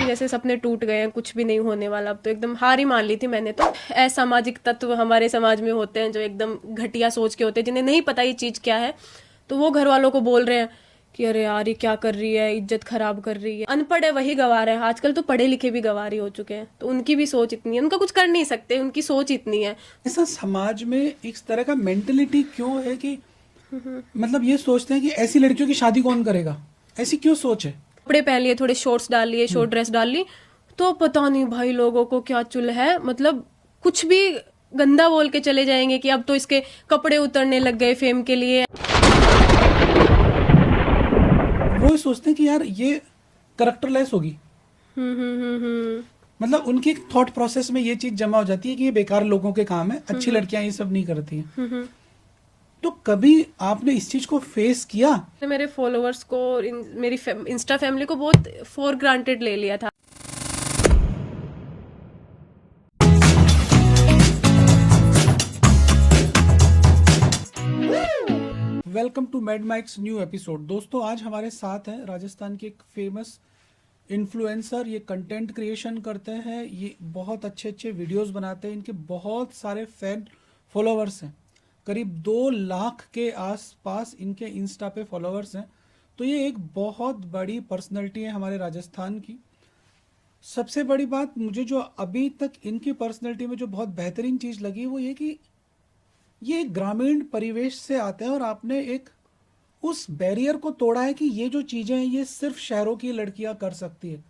कि जैसे सपने टूट गए हैं, कुछ भी नहीं होने वाला। अब तो एकदम हार ही मान ली थी मैंने तो। असामाजिक तत्व हमारे समाज में होते हैं जो एकदम घटिया सोच के होते हैं, जिन्हें नहीं पता ये चीज़ क्या है, तो वो घर वालों को बोल रहे हैं कि अरे यार ये क्या कर रही है, इज्जत खराब कर रही है। अनपढ़ है वही गंवा रहे हैं, आजकल तो पढ़े लिखे भी गंवारी हो चुके हैं, तो उनकी भी सोच इतनी है, उनका कुछ कर नहीं सकते, उनकी सोच इतनी है। ऐसा समाज में इस तरह का मेंटेलिटी क्यों है कि मतलब ये सोचते हैं कि ऐसी लड़कियों की शादी कौन करेगा? ऐसी क्यों सोच है? कपड़े पहन लिए, थोड़े शॉर्ट्स डाल लिए, शॉर्ट ड्रेस डाल ली, तो पता नहीं भाई लोगों को क्या चुल है, मतलब कुछ भी गंदा बोल के चले जाएंगे कि अब तो इसके कपड़े उतरने लग गए फेम के लिए। वो सोचते हैं कि यार ये करेक्टरलेस होगी। हम्म। मतलब उनकी थॉट प्रोसेस में ये चीज जमा हो जाती है कि ये बेकार लोगों के काम है, अच्छी लड़कियां ये सब नहीं करती हैं। तो कभी आपने इस चीज को फेस किया? मेरे फॉलोअर्स को मेरी इंस्टा फैमिली को बहुत फॉर ग्रांटेड ले लिया था। Welcome to Mad Mics new episode. दोस्तों आज हमारे साथ हैं राजस्थान के एक फेमस इन्फ्लुएंसर। ये कंटेंट क्रिएशन करते हैं, ये बहुत अच्छे अच्छे वीडियोस बनाते हैं, इनके बहुत सारे फैन फॉलोअर्स हैं, करीब 2 लाख के आसपास इनके इंस्टा पे फॉलोअर्स हैं। तो ये एक बहुत बड़ी पर्सनैलिटी है हमारे राजस्थान की। सबसे बड़ी बात मुझे जो अभी तक इनकी पर्सनैलिटी में जो बहुत बेहतरीन चीज़ लगी वो ये कि ये एक ग्रामीण परिवेश से आते हैं और आपने एक उस बैरियर को तोड़ा है कि ये जो चीज़ें हैं ये सिर्फ शहरों की लड़कियां कर सकती है।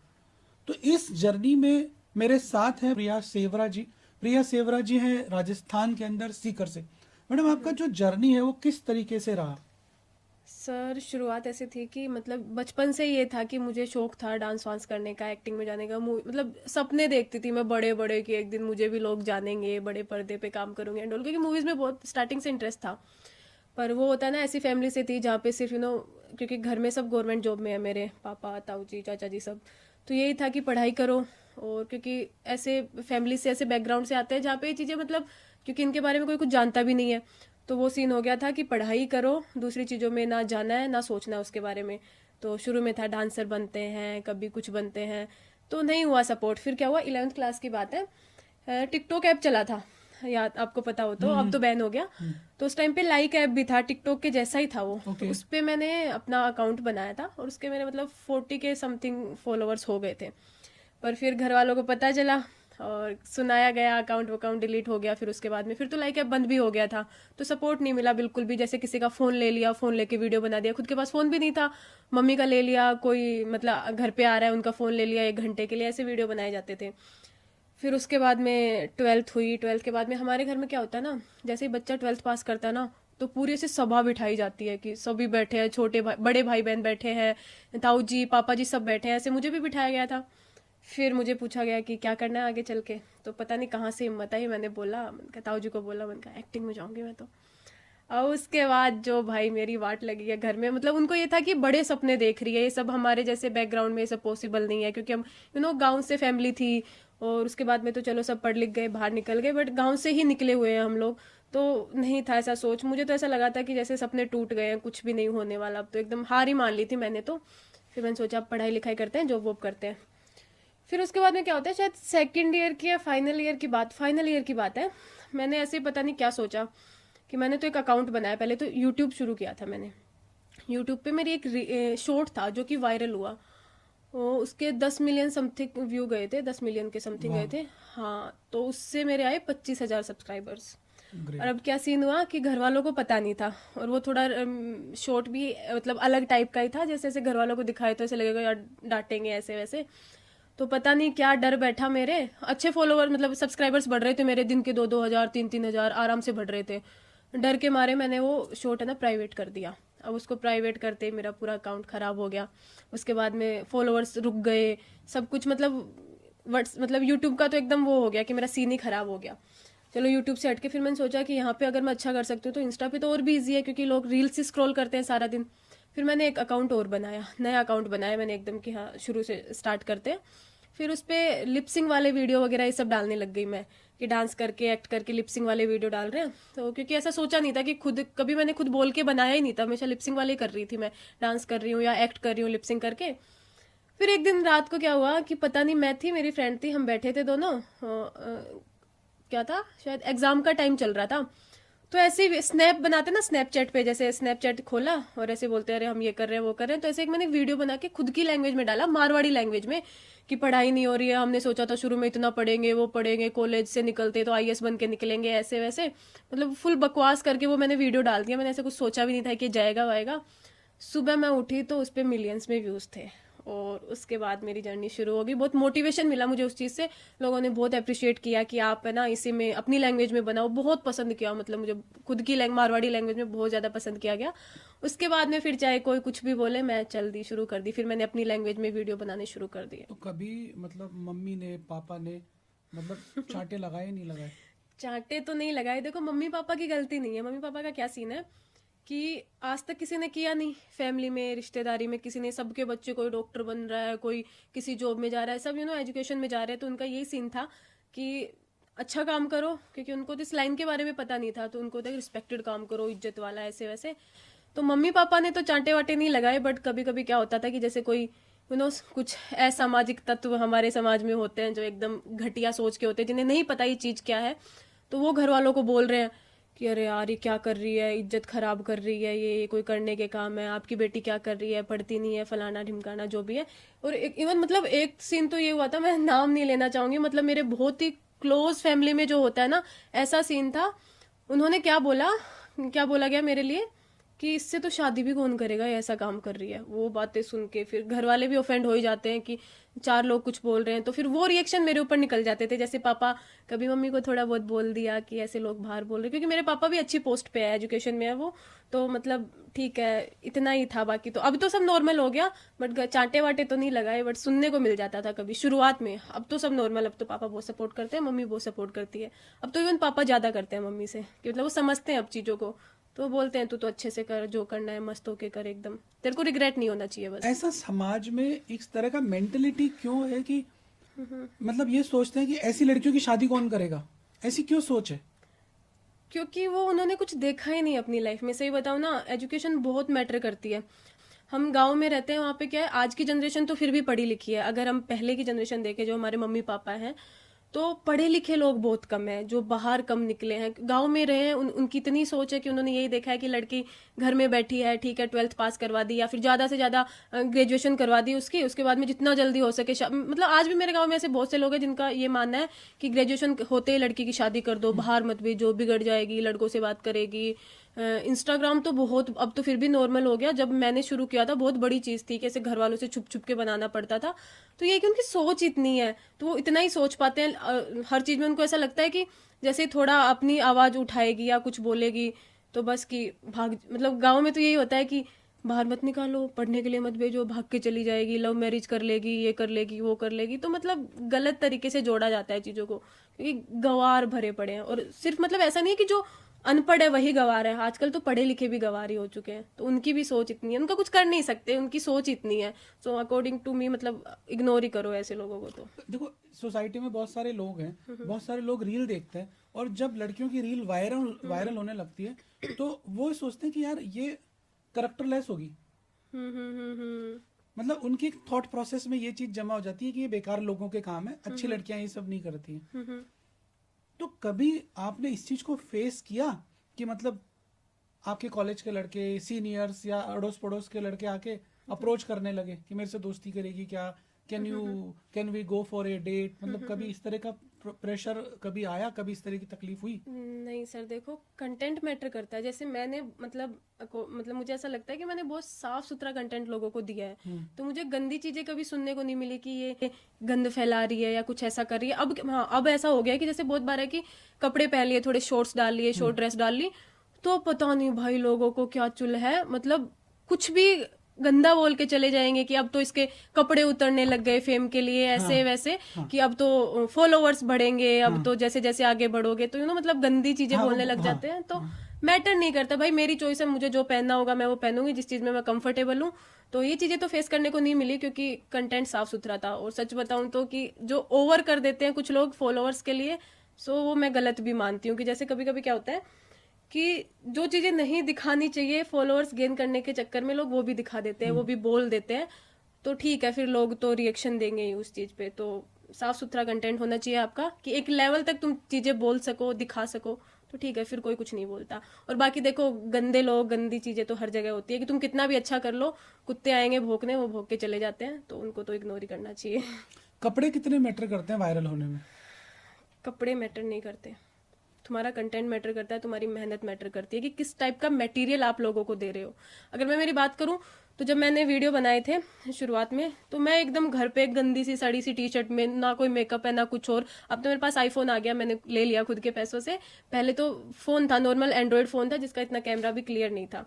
तो इस जर्नी में मेरे साथ हैं प्रिया सेवरा जी। प्रिया सेवरा जी हैं राजस्थान के अंदर सीकर से। मैडम आपका जो जर्नी है वो किस तरीके से रहा? सर शुरुआत ऐसे थी कि मतलब बचपन से ये था कि मुझे शौक था डांस वांस करने का, एक्टिंग में जाने का। मतलब सपने देखती थी मैं बड़े बड़े कि एक दिन मुझे भी लोग जानेंगे, बड़े पर्दे पे काम करूंगी एंड ऑल, क्योंकि मूवीज़ में बहुत स्टार्टिंग से इंटरेस्ट था। पर वो होता है ना, ऐसी फैमिली से थी जहाँ पे सिर्फ क्योंकि घर में सब गवर्नमेंट जॉब में है, मेरे पापा ताऊ जी चाचा जी सब। तो यही था कि पढ़ाई करो, और क्योंकि ऐसे फैमिली से, ऐसे बैकग्राउंड से आते हैं जहाँ पे ये चीज़ें मतलब क्योंकि इनके बारे में कोई कुछ जानता भी नहीं है, तो वो सीन हो गया था कि पढ़ाई करो, दूसरी चीज़ों में ना जाना है ना सोचना है उसके बारे में। तो शुरू में था डांसर बनते हैं, कभी कुछ बनते हैं, तो नहीं हुआ सपोर्ट। फिर क्या हुआ, 11th क्लास की बात है, टिकटॉक ऐप चला था, याद आपको पता हो तो, अब तो बैन हो गया। तो उस टाइम पे लाइक ऐप भी था, टिकटॉक के जैसा ही था वो। तो ओके। उस पर मैंने अपना अकाउंट बनाया था और उसके मेरे मतलब 40 के समथिंग फॉलोअर्स हो गए थे। पर फिर घर वालों को पता चला और सुनाया गया, अकाउंट वकाउंट डिलीट हो गया। फिर उसके बाद में फिर तो लाइक ऐप बंद भी हो गया था, तो सपोर्ट नहीं मिला बिल्कुल भी। जैसे किसी का फ़ोन ले लिया, फ़ोन लेके वीडियो बना दिया, खुद के पास फ़ोन भी नहीं था, मम्मी का ले लिया, कोई मतलब घर पे आ रहा है उनका फ़ोन ले लिया 1 घंटे के लिए, ऐसे वीडियो बनाए जाते थे। फिर उसके बाद में 12th हुई। 12th के बाद में हमारे घर में क्या होता है ना, जैसे ही बच्चा 12th पास करता है ना, तो पूरी ऐसे सभा बिठाई जाती है कि सभी बैठे हैं, छोटे भाई बड़े भाई बहन बैठे हैं, ताऊ जी पापा जी सब बैठे हैं, ऐसे मुझे भी बिठाया गया था। फिर मुझे पूछा गया कि क्या करना है आगे चल के, तो पता नहीं कहाँ से हिम्मत आई, मैंने बोला, मैंने कहा ताऊ जी को बोला, मैंने कहा एक्टिंग में जाऊंगी मैं तो। और उसके बाद जो भाई मेरी वाट लगी है घर में, मतलब उनको ये था कि बड़े सपने देख रही है, ये सब हमारे जैसे बैकग्राउंड में ये सब पॉसिबल नहीं है, क्योंकि हम गांव से फैमिली थी। और उसके बाद में तो चलो सब पढ़ लिख गए, बाहर निकल गए, बट गांव से ही निकले हुए हैं हम लोग। तो नहीं था ऐसा सोच, मुझे तो ऐसा लगा था कि जैसे सपने टूट गए हैं, कुछ भी नहीं होने वाला। अब तो एकदम हार ही मान ली थी मैंने तो। फिर मैंने सोचा अब पढ़ाई लिखाई करते हैं, जॉब वॉब करते हैं। फिर उसके बाद में क्या होता है, शायद सेकंड ईयर की या फाइनल ईयर की बात है, मैंने ऐसे ही पता नहीं क्या सोचा कि मैंने तो एक अकाउंट बनाया। पहले तो यूट्यूब शुरू किया था मैंने। यूट्यूब पे मेरी एक शॉर्ट था जो कि वायरल हुआ, वो उसके 10 मिलियन समथिंग व्यू गए थे, 10 मिलियन के समथिंग गए वाह, थे। हाँ, तो उससे मेरे आए 25,000 सब्सक्राइबर्स। और ग्रेट। अब क्या सीन हुआ कि घर वालों को पता नहीं था, और वो थोड़ा शॉर्ट भी मतलब अलग टाइप का ही था, जैसे जैसे घर वालों को दिखाए तो ऐसे लगेगा यार डांटेंगे ऐसे वैसे। तो पता नहीं क्या डर बैठा, मेरे अच्छे फॉलोवर मतलब सब्सक्राइबर्स बढ़ रहे थे मेरे, दिन के 2-2 हज़ार 3-3 हज़ार आराम से बढ़ रहे थे। डर के मारे मैंने वो शॉर्ट है ना प्राइवेट कर दिया। अब उसको प्राइवेट करते ही मेरा पूरा अकाउंट ख़राब हो गया। उसके बाद में फॉलोअर्स रुक गए, सब कुछ मतलब यूट्यूब का तो एकदम वो हो गया कि मेरा सीन ही ख़राब हो गया। चलो यूट्यूब से हट के फिर मैंने सोचा कि यहाँ पे अगर मैं अच्छा कर सकती हूँ तो इंस्टा पे तो और भी ईजी है, क्योंकि लोग रील्स ही स्क्रॉल करते हैं सारा दिन। फिर मैंने एक अकाउंट और बनाया, नया अकाउंट बनाया मैंने एकदम कि हाँ शुरू से स्टार्ट करते हैं। फिर उस पर लिपसिंग वाले वीडियो वगैरह ये सब डालने लग गई मैं, कि डांस करके एक्ट करके लिपसिंग वाले वीडियो डाल रहे हैं। तो क्योंकि ऐसा सोचा नहीं था कि खुद कभी मैंने खुद बोल के बनाया ही नहीं था, हमेशा लिपसिंग वाले कर रही थी मैं, डांस कर रही हूँ या एक्ट कर रही हूँ लिपसिंग करके। फिर एक दिन रात को क्या हुआ कि पता नहीं, मैं थी, मेरी फ्रेंड थी, हम बैठे थे दोनों, क्या था, शायद एग्जाम का टाइम चल रहा था। तो ऐसे ही स्नैप बनाते ना स्नैपचैट पे, जैसे स्नैपचैट खोला और ऐसे बोलते अरे हम ये कर रहे हैं वो कर रहे हैं, तो ऐसे एक मैंने वीडियो बना के खुद की लैंग्वेज में डाला, मारवाड़ी लैंग्वेज में, कि पढ़ाई नहीं हो रही है, हमने सोचा था शुरू में इतना पढ़ेंगे वो पढ़ेंगे, कॉलेज से निकलते तो आईएएस बन के निकलेंगे, ऐसे वैसे, मतलब फुल बकवास करके वो मैंने वीडियो डाल दिया। मैंने ऐसे कुछ सोचा भी नहीं था कि जाएगा वाएगा। सुबह मैं उठी तो उस पर मिलियंस में व्यूज़ थे, और उसके बाद मेरी जर्नी शुरू होगी। बहुत मोटिवेशन मिला मुझे उस चीज़ से, लोगों ने बहुत अप्रिशिएट किया कि आप है ना इसी में अपनी लैंग्वेज में बनाओ, बहुत पसंद किया, मतलब मुझे खुद की मारवाड़ी लैंग्वेज में बहुत ज़्यादा पसंद किया गया। उसके बाद में फिर चाहे कोई कुछ भी बोले, मैं चल दी शुरू कर दी, फिर मैंने अपनी लैंग्वेज में वीडियो बनाने शुरू कर दिए। तो कभी मतलब मम्मी ने पापा ने मतलब चांटे लगाए नहीं लगाए? चांटे तो नहीं लगाए, देखो मम्मी पापा की गलती नहीं है। मम्मी पापा का क्या सीन है कि आज तक किसी ने किया नहीं, फैमिली में रिश्तेदारी में किसी ने, सबके बच्चे कोई डॉक्टर बन रहा है, कोई किसी जॉब में जा रहा है, सब एजुकेशन में जा रहे हैं, तो उनका यही सीन था कि अच्छा काम करो, क्योंकि उनको तो इस लाइन के बारे में पता नहीं था, तो उनको था रिस्पेक्टेड काम करो, इज्जत वाला, ऐसे वैसे। तो मम्मी पापा ने तो चांटे वाटे नहीं लगाए, बट कभी कभी क्या होता था कि जैसे कोई कुछ असामाजिक तत्व हमारे समाज में होते हैं जो एकदम घटिया सोच के होते हैं, जिन्हें नहीं पता ये चीज़ क्या है, तो वो घर वालों को बोल रहे हैं कि अरे यार ये क्या कर रही है, इज्जत खराब कर रही है, ये कोई करने के काम है, आपकी बेटी क्या कर रही है, पढ़ती नहीं है, फलाना ढिमकाना जो भी है। और इवन मतलब एक सीन तो ये हुआ था, मैं नाम नहीं लेना चाहूंगी, मतलब मेरे बहुत ही क्लोज फैमिली में जो होता है ना, ऐसा सीन था। उन्होंने क्या बोला गया मेरे लिए कि इससे तो शादी भी कौन करेगा, ये ऐसा काम कर रही है। वो बातें सुन के फिर घर वाले भी ऑफेंड हो ही जाते हैं कि चार लोग कुछ बोल रहे हैं, तो फिर वो रिएक्शन मेरे ऊपर निकल जाते थे। जैसे पापा कभी मम्मी को थोड़ा बहुत बोल दिया कि ऐसे लोग बाहर बोल रहे, क्योंकि मेरे पापा भी अच्छी पोस्ट पे है, एजुकेशन में है वो, तो मतलब ठीक है, इतना ही था। बाकी तो अब तो सब नॉर्मल हो गया, बट चांटे वाटे तो नहीं लगाए, बट सुनने को मिल जाता था कभी शुरुआत में। अब तो सब नॉर्मल, अब तो पापा बहुत सपोर्ट करते हैं, मम्मी बहुत सपोर्ट करती है। अब तो इवन पापा ज़्यादा करते हैं मम्मी से, कि मतलब वो समझते हैं अब चीज़ों को, तो वो बोलते हैं तू तो अच्छे से कर, जो करना है मस्त होके कर, एकदम तेरे को रिग्रेट नहीं होना चाहिए बस। ऐसा समाज में इस तरह का मेंटेलिटी क्यों है कि मतलब ये सोचते हैं कि ऐसी लड़कियों की शादी कौन करेगा? ऐसी क्यों सोच है? क्योंकि वो उन्होंने कुछ देखा ही नहीं अपनी लाइफ में। सही बताऊँ ना, एजुकेशन बहुत मैटर करती है। हम गांव में रहते हैं, वहाँ पे क्या है, आज की जनरेशन तो फिर भी पढ़ी लिखी है। अगर हम पहले की जनरेशन देखें, जो हमारे मम्मी पापा हैं, तो पढ़े लिखे लोग बहुत कम हैं, जो बाहर कम निकले हैं, गांव में रहे हैं। उनकी इतनी सोच है कि उन्होंने यही देखा है कि लड़की घर में बैठी है, ठीक है, 12th पास करवा दी, या फिर ज़्यादा से ज़्यादा ग्रेजुएशन करवा दी उसकी, उसके बाद में जितना जल्दी हो सके मतलब आज भी मेरे गांव में ऐसे बहुत से लोग हैं जिनका ये मानना है कि ग्रेजुएशन होते ही लड़की की शादी कर दो, बाहर मत भेजो, बिगड़ जाएगी, लड़कों से बात करेगी। इंस्टाग्राम तो बहुत, अब तो फिर भी नॉर्मल हो गया, जब मैंने शुरू किया था बहुत बड़ी चीज़ थी कि ऐसे घर वालों से छुप छुप के बनाना पड़ता था। तो ये कि उनकी सोच इतनी है, तो वो इतना ही सोच पाते हैं। हर चीज़ में उनको ऐसा लगता है कि जैसे थोड़ा अपनी आवाज़ उठाएगी या कुछ बोलेगी तो बस कि भाग, मतलब गांव में तो यही होता है कि बाहर मत निकालो, पढ़ने के लिए मत भेजो, भाग के चली जाएगी, लव मैरिज कर लेगी, ये कर लेगी वो कर लेगी। तो मतलब गलत तरीके से जोड़ा जाता है चीज़ों को, क्योंकि गंवार भरे पड़े हैं। और सिर्फ मतलब ऐसा नहीं है कि जो अनपढ़ है वही गंवार है, आजकल तो पढ़े लिखे भी गंवार ही हो चुके हैं। तो उनकी भी सोच इतनी है, उनका कुछ कर नहीं सकते, उनकी सोच इतनी है। सो अकॉर्डिंग टू मी मतलब इग्नोर ही करो ऐसे लोगों को तो। देखो, सोसाइटी में बहुत सारे लोग हैं, बहुत सारे लोग रील देखते हैं, और जब लड़कियों की रील वायरल वायरल होने लगती है तो वो सोचते हैं कि यार ये करेक्टरलेस होगी। हम्म। मतलब उनकी एक थॉट प्रोसेस में ये चीज जमा हो जाती है कि ये बेकार लोगों के काम है, अच्छी लड़कियां ये सब नहीं करती हैं। हम्म। तो कभी आपने इस चीज को फेस किया कि मतलब आपके कॉलेज के लड़के, सीनियर्स या अड़ोस पड़ोस के लड़के आके अप्रोच करने लगे कि मेरे से दोस्ती करेगी क्या, can we go for a date? मतलब कभी इस तरह का प्रेशर कभी आया, कभी इस तरह की तकलीफ हुई? नहीं सर, देखो कंटेंट मैटर करता है। जैसे मैंने मतलब मुझे ऐसा लगता है कि मैंने बहुत साफ सुथरा कंटेंट लोगों को दिया है, तो मुझे गंदी चीजें कभी सुनने को नहीं मिली कि ये गंद फैला रही है या कुछ ऐसा कर रही है। अब हाँ, अब ऐसा हो गया है कि जैसे बहुत बार है कि कपड़े पहन लिए, थोड़े शॉर्ट्स डाल लिए, शॉर्ट ड्रेस डाल ली, तो पता नहीं भाई लोगों को क्या चुल है, मतलब कुछ भी गंदा बोल के चले जाएंगे कि अब तो इसके कपड़े उतरने लग गए फेम के लिए, ऐसे हाँ, वैसे, हाँ, कि अब तो फॉलोअर्स बढ़ेंगे, अब हाँ, तो जैसे जैसे आगे बढ़ोगे तो मतलब गंदी चीजें हाँ, बोलने लग हाँ, जाते हैं। तो हाँ। मैटर नहीं करता भाई, मेरी चॉइस है, मुझे जो पहनना होगा मैं वो पहनूंगी, जिस चीज में मैं कंफर्टेबल हूँ। तो ये चीजें तो फेस करने को नहीं मिली, क्योंकि कंटेंट साफ सुथरा था। और सच बताऊं तो कि जो ओवर कर देते हैं कुछ लोग फॉलोअर्स के लिए, सो वो मैं गलत भी मानती हूँ। कि जैसे कभी कभी क्या होता है कि जो चीजें नहीं दिखानी चाहिए फॉलोअर्स गेन करने के चक्कर में, लोग वो भी दिखा देते हैं, वो भी बोल देते हैं। तो ठीक है, फिर लोग तो रिएक्शन देंगे ही उस चीज़ पे। तो साफ सुथरा कंटेंट होना चाहिए आपका कि एक लेवल तक तुम चीज़ें बोल सको, दिखा सको, तो ठीक है, फिर कोई कुछ नहीं बोलता। और बाकी देखो, गंदे लोग, गंदी चीज़ें तो हर जगह होती है कि तुम कितना भी अच्छा कर लो, कुत्ते आएंगे भौंकने, वो भौंक के चले जाते हैं, तो उनको तो इग्नोर ही करना चाहिए। कपड़े कितने मैटर करते हैं वायरल होने में? कपड़े मैटर नहीं करते, तुम्हारा कंटेंट मैटर करता है, तुम्हारी मेहनत मैटर करती है कि किस टाइप का मटेरियल आप लोगों को दे रहे हो। अगर मैं मेरी बात करूं, तो जब मैंने वीडियो बनाए थे शुरुआत में, तो मैं एकदम घर पे एक गंदी सी सड़ी सी टी शर्ट में, ना कोई मेकअप है ना कुछ और। अब तो मेरे पास आईफोन आ गया, मैंने ले लिया खुद के पैसों से। पहले तो फोन था, नॉर्मल एंड्रॉयड फोन था, जिसका इतना कैमरा भी क्लियर नहीं था।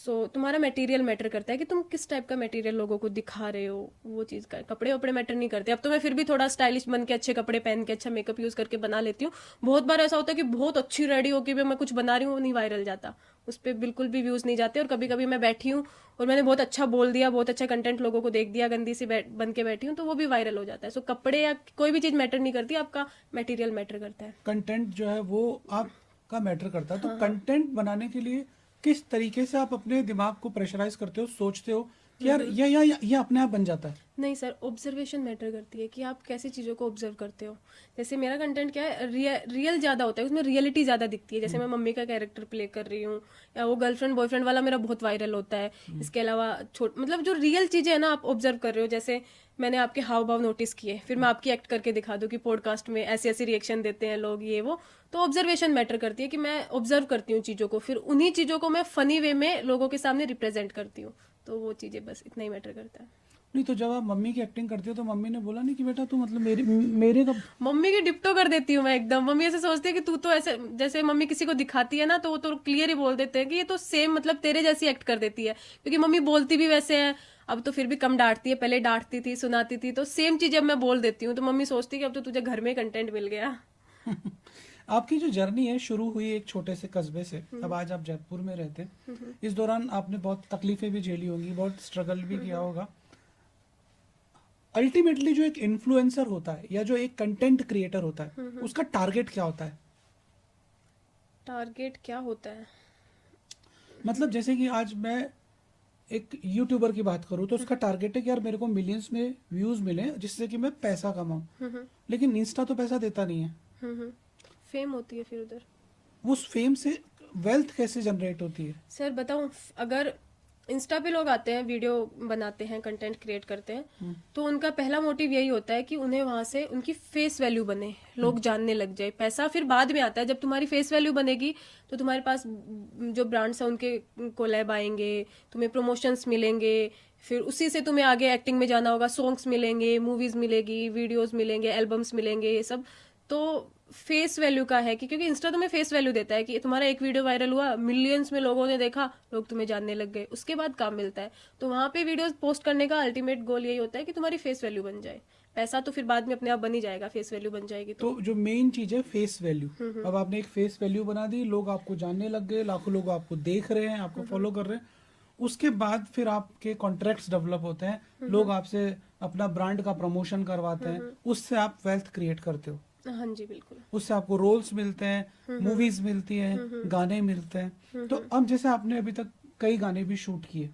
तुम्हारा मटेरियल मैटर करता है कि तुम किस टाइप का मटेरियल लोगों को दिखा रहे हो, वो चीज़ का। कपड़े वपड़े मैटर नहीं करते। अब तो मैं फिर भी थोड़ा स्टाइलिश बन के, अच्छे कपड़े पहन के, अच्छा मेकअप यूज़ करके बना लेती हूँ। बहुत बार ऐसा होता है कि बहुत अच्छी रेडी होकर भी मैं कुछ बना रही हूँ, वो नहीं वायरल जाता, उस पर बिल्कुल भी व्यूज़ नहीं जाते। और कभी कभी मैं बैठी हूँ और मैंने बहुत अच्छा बोल दिया, बहुत अच्छा कंटेंट लोगों को देख दिया, गंदी सी बन के बैठी हूँ, तो वो भी वायरल हो जाता है। कपड़े या कोई भी चीज़ मैटर नहीं करती, आपका मटेरियल मैटर करता है। कंटेंट जो है वो आपका मैटर करता है। तो हाँ, हाँ। कंटेंट बनाने के लिए किस तरीके से आप अपने दिमाग को प्रेशराइज करते हो, सोचते हो कि यार ये अपने आप बन जाता है? नहीं सर, ऑब्जर्वेशन मैटर करती है कि आप कैसी चीज़ों को ऑब्जर्व करते हो। जैसे मेरा कंटेंट क्या है, रियल ज़्यादा होता है, उसमें रियलिटी ज़्यादा दिखती है। जैसे मैं मम्मी का कैरेक्टर प्ले कर रही हूँ, या वो गर्लफ्रेंड बॉयफ्रेंड वाला मेरा बहुत वायरल होता है। इसके अलावा मतलब जो रियल चीज़ें है ना, आप ऑब्जर्व कर रहे हो। जैसे मैंने आपके हाव भाव नोटिस किए, फिर मैं आपकी एक्ट करके दिखा दूँ कि पॉडकास्ट में ऐसे ऐसे रिएक्शन देते हैं लोग, ये वो। तो ऑब्जर्वेशन मैटर करती है कि मैं ऑब्जर्व करती हूँ चीज़ों को, फिर उन्हीं चीज़ों को मैं फनी वे में लोगों के सामने रिप्रेजेंट करती हूँ। तो वो चीज़ें बस इतना ही मैटर करता है। नहीं, तो जब आप मम्मी की एक्टिंग करती हो तो मम्मी ने बोला नहीं कि बेटा तू मतलब मेरे का? मम्मी की डिप्टो कर देती हूँ मैं एकदम। मम्मी ऐसे सोचती है कि तू तो ऐसे, जैसे मम्मी किसी को दिखाती है ना, तो वो तो क्लियर ही बोल देते हैं कि ये तो सेम मतलब तेरे जैसी एक्ट कर देती है, क्योंकि मम्मी बोलती भी वैसे है। अब तो फिर भी कम डांटती है, पहले डांटती थी, सुनाती थी, तो सेम चीजें अब मैं बोल देती हूँ, तो मम्मी सोचती है कि अब तो तुझे घर में कंटेंट मिल गया। आपकी जो जर्नी है शुरू हुई एक छोटे से कस्बे से, अब आज आप जयपुर में रहते हैं। इस दौरान आपने बहुत तकलीफें भी झेली होंगी, बहुत स्ट्रगल भी किया होगा। अल्टीमेटली जो एक इन्फ्लुएंसर होता है या जो एक कंटेंट क्रिएटर होता है, उसका टारगेट क्या होता है? टारगेट क्या होता है? मतलब जैसे कि आज मैं एक यूट्यूबर की बात करूं तो उसका टारगेट है कि यार मेरे को मिलियंस में व्यूज मिले जिससे कि मैं पैसा कमाऊं। लेकिन इंस्टा तो पैसा देता नहीं है। फेम होती है फिर उधर। उस फेम से वेल्थ कैसे जनरेट होती है? सर बताऊं, अगर इंस्टा पे लोग आते हैं, वीडियो बनाते हैं, कंटेंट क्रिएट करते हैं, तो उनका पहला मोटिव यही होता है कि उन्हें वहां से उनकी फेस वैल्यू बने, लोग जानने लग जाए। पैसा फिर बाद में आता है। जब तुम्हारी फेस वैल्यू बनेगी तो तुम्हारे पास जो ब्रांड्स हैं उनके कोलैब आएंगे, तुम्हें प्रमोशंस मिलेंगे, फिर उसी से तुम्हें आगे एक्टिंग में जाना होगा, सॉन्ग्स मिलेंगे, मूवीज मिलेगी, वीडियोस मिलेंगे, एल्बम्स मिलेंगे, ये सब। तो फेस वैल्यू का है कि क्योंकि इंस्टा तुम्हें फेस वैल्यू देता है कि तुम्हारा एक वीडियो वायरल हुआ, मिलियंस में लोगों ने देखा, लोग तुम्हें जानने लग गए, उसके बाद काम मिलता है। तो वहां पे वीडियोस पोस्ट करने का अल्टीमेट गोल यही होता है कि तुम्हारी फेस वैल्यू बन जाए। पैसा तो फिर बाद में अपने आप बन ही जाएगा, फेस वैल्यू बन जाएगी तो। तो जो मेन चीज है फेस वैल्यू, अब आपने एक फेस वैल्यू बना दी, लोग आपको जानने लग गए, लाखों लोग आपको देख रहे हैं, आपको फॉलो कर रहे हैं। उसके बाद फिर आपके कॉन्ट्रैक्ट्स डेवलप होते हैं, लोग आपसे अपना ब्रांड का प्रमोशन करवाते हैं, उससे आप वेल्थ क्रिएट करते हो। हाँ जी, बिल्कुल। उससे आपको रोल्स मिलते हैं, मूवीज मिलती हैं, गाने मिलते हैं। तो अब जैसे आपने अभी तक कई गाने भी शूट किए,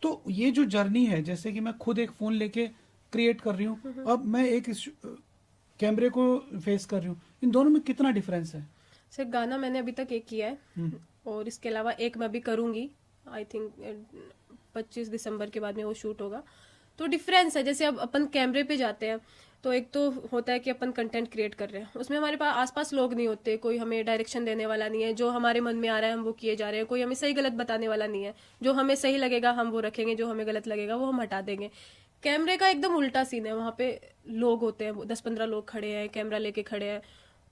तो ये जो जर्नी है, जैसे कि मैं खुद एक फोन लेके क्रिएट कर रही हूँ, अब मैं एक कैमरे को फेस कर रही हूँ, इन दोनों में कितना डिफरेंस है? सर गाना मैंने अभी तक एक किया है, और इसके अलावा एक मैं भी करूंगी, आई थिंक 25 दिसंबर के बाद में वो शूट होगा। तो डिफरेंस है, जैसे अब अपन कैमरे पे जाते हैं तो एक तो होता है कि अपन कंटेंट क्रिएट कर रहे हैं, उसमें हमारे पास आसपास लोग नहीं होते, कोई हमें डायरेक्शन देने वाला नहीं है, जो हमारे मन में आ रहा है हम वो किए जा रहे हैं, कोई हमें सही गलत बताने वाला नहीं है। जो हमें सही लगेगा हम वो रखेंगे, जो हमें गलत लगेगा वो हम हटा देंगे। कैमरे का एकदम उल्टा सीन है, वहाँ पे लोग होते हैं, 10-15 लोग खड़े हैं, कैमरा लेके खड़े हैं।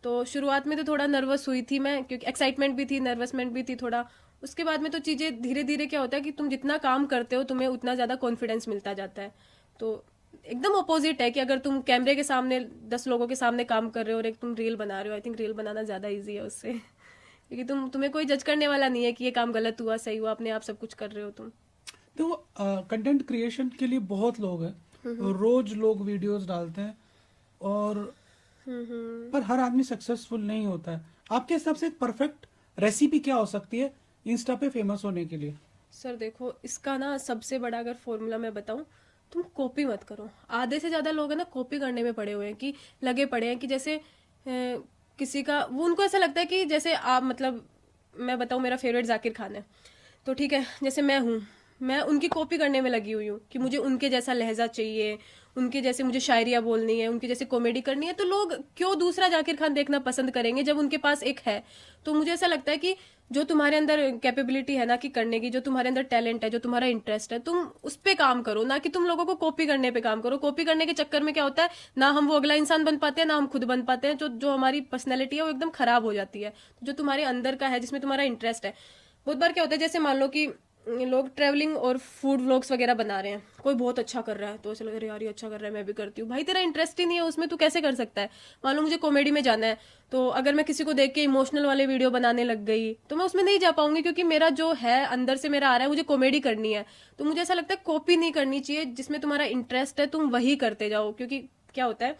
तो शुरुआत में तो थोड़ा नर्वस हुई थी मैं, क्योंकि एक्साइटमेंट भी थी, नर्वसमेंट भी थी थोड़ा। उसके बाद में तो चीज़ें धीरे धीरे क्या होता है कि तुम जितना काम करते हो तुम्हें उतना ज़्यादा कॉन्फिडेंस मिलता जाता है। तो एकदम अपोजिट है कि अगर तुम कैमरे के सामने 10 लोगों के सामने काम कर रहे हो और एक तुम रील बना रहे हो, आई थिंक रील बनाना ज़्यादा ईजी है उससे। क्योंकि तुम्हें कोई जज करने वाला नहीं है कि ये काम गलत हुआ सही हुआ, अपने आप सब कुछ कर रहे हो तुम। तो कंटेंट क्रिएशन के लिए बहुत लोग हैं, रोज लोग वीडियोस डालते हैं, और पर हर आदमी सक्सेसफुल नहीं होता है। आपके हिसाब से एक परफेक्ट रेसिपी क्या हो सकती है इंस्टा पे फेमस होने के लिए? सर देखो, इसका ना सबसे बड़ा अगर फॉर्मूला मैं बताऊं तुम कॉपी मत करो। आधे से ज्यादा लोग है ना कॉपी करने में पड़े हुए हैं, कि लगे पड़े हैं कि जैसे किसी का वो, उनको ऐसा लगता है कि जैसे आप मतलब, मैं बताऊं मेरा फेवरेट जाकिर खान है, तो ठीक है जैसे मैं हूँ, मैं उनकी कॉपी करने में लगी हुई हूँ कि मुझे उनके जैसा लहजा चाहिए, उनके जैसे मुझे शायरिया बोलनी है, उनके जैसे कॉमेडी करनी है। तो लोग क्यों दूसरा जाकिर खान देखना पसंद करेंगे जब उनके पास एक है। तो मुझे ऐसा लगता है कि जो तुम्हारे अंदर कैपेबिलिटी है ना कि करने की, जो तुम्हारे अंदर टैलेंट है, जो तुम्हारा इंटरेस्ट है, तुम उस पे काम करो, ना कि तुम लोगों को कॉपी करने पे काम करो। कॉपी करने के चक्कर में क्या होता है, ना हम वो अगला इंसान बन पाते हैं, ना हम खुद बन पाते हैं। जो जो हमारी पर्सनैलिटी है वो एकदम खराब हो जाती है। जो तुम्हारे अंदर का है, जिसमें तुम्हारा इंटरेस्ट है। बहुत बार क्या होता है, जैसे मान लो कि लोग ट्रैवलिंग और फूड व्लॉग्स वगैरह बना रहे हैं, कोई बहुत अच्छा कर रहा है तो चलो अरे यार ये अच्छा कर रहा है मैं भी करती हूँ। भाई तेरा इंटरेस्ट ही नहीं है उसमें, तू कैसे कर सकता है। मान लो मुझे कॉमेडी में जाना है, तो अगर मैं किसी को देख के इमोशनल वाले वीडियो बनाने लग गई तो मैं उसमें नहीं जा पाऊंगी, क्योंकि मेरा जो है अंदर से मेरा आ रहा है, मुझे कॉमेडी करनी है। तो मुझे ऐसा लगता है कॉपी नहीं करनी चाहिए, जिसमें तुम्हारा इंटरेस्ट है तुम वही करते जाओ। क्योंकि क्या होता है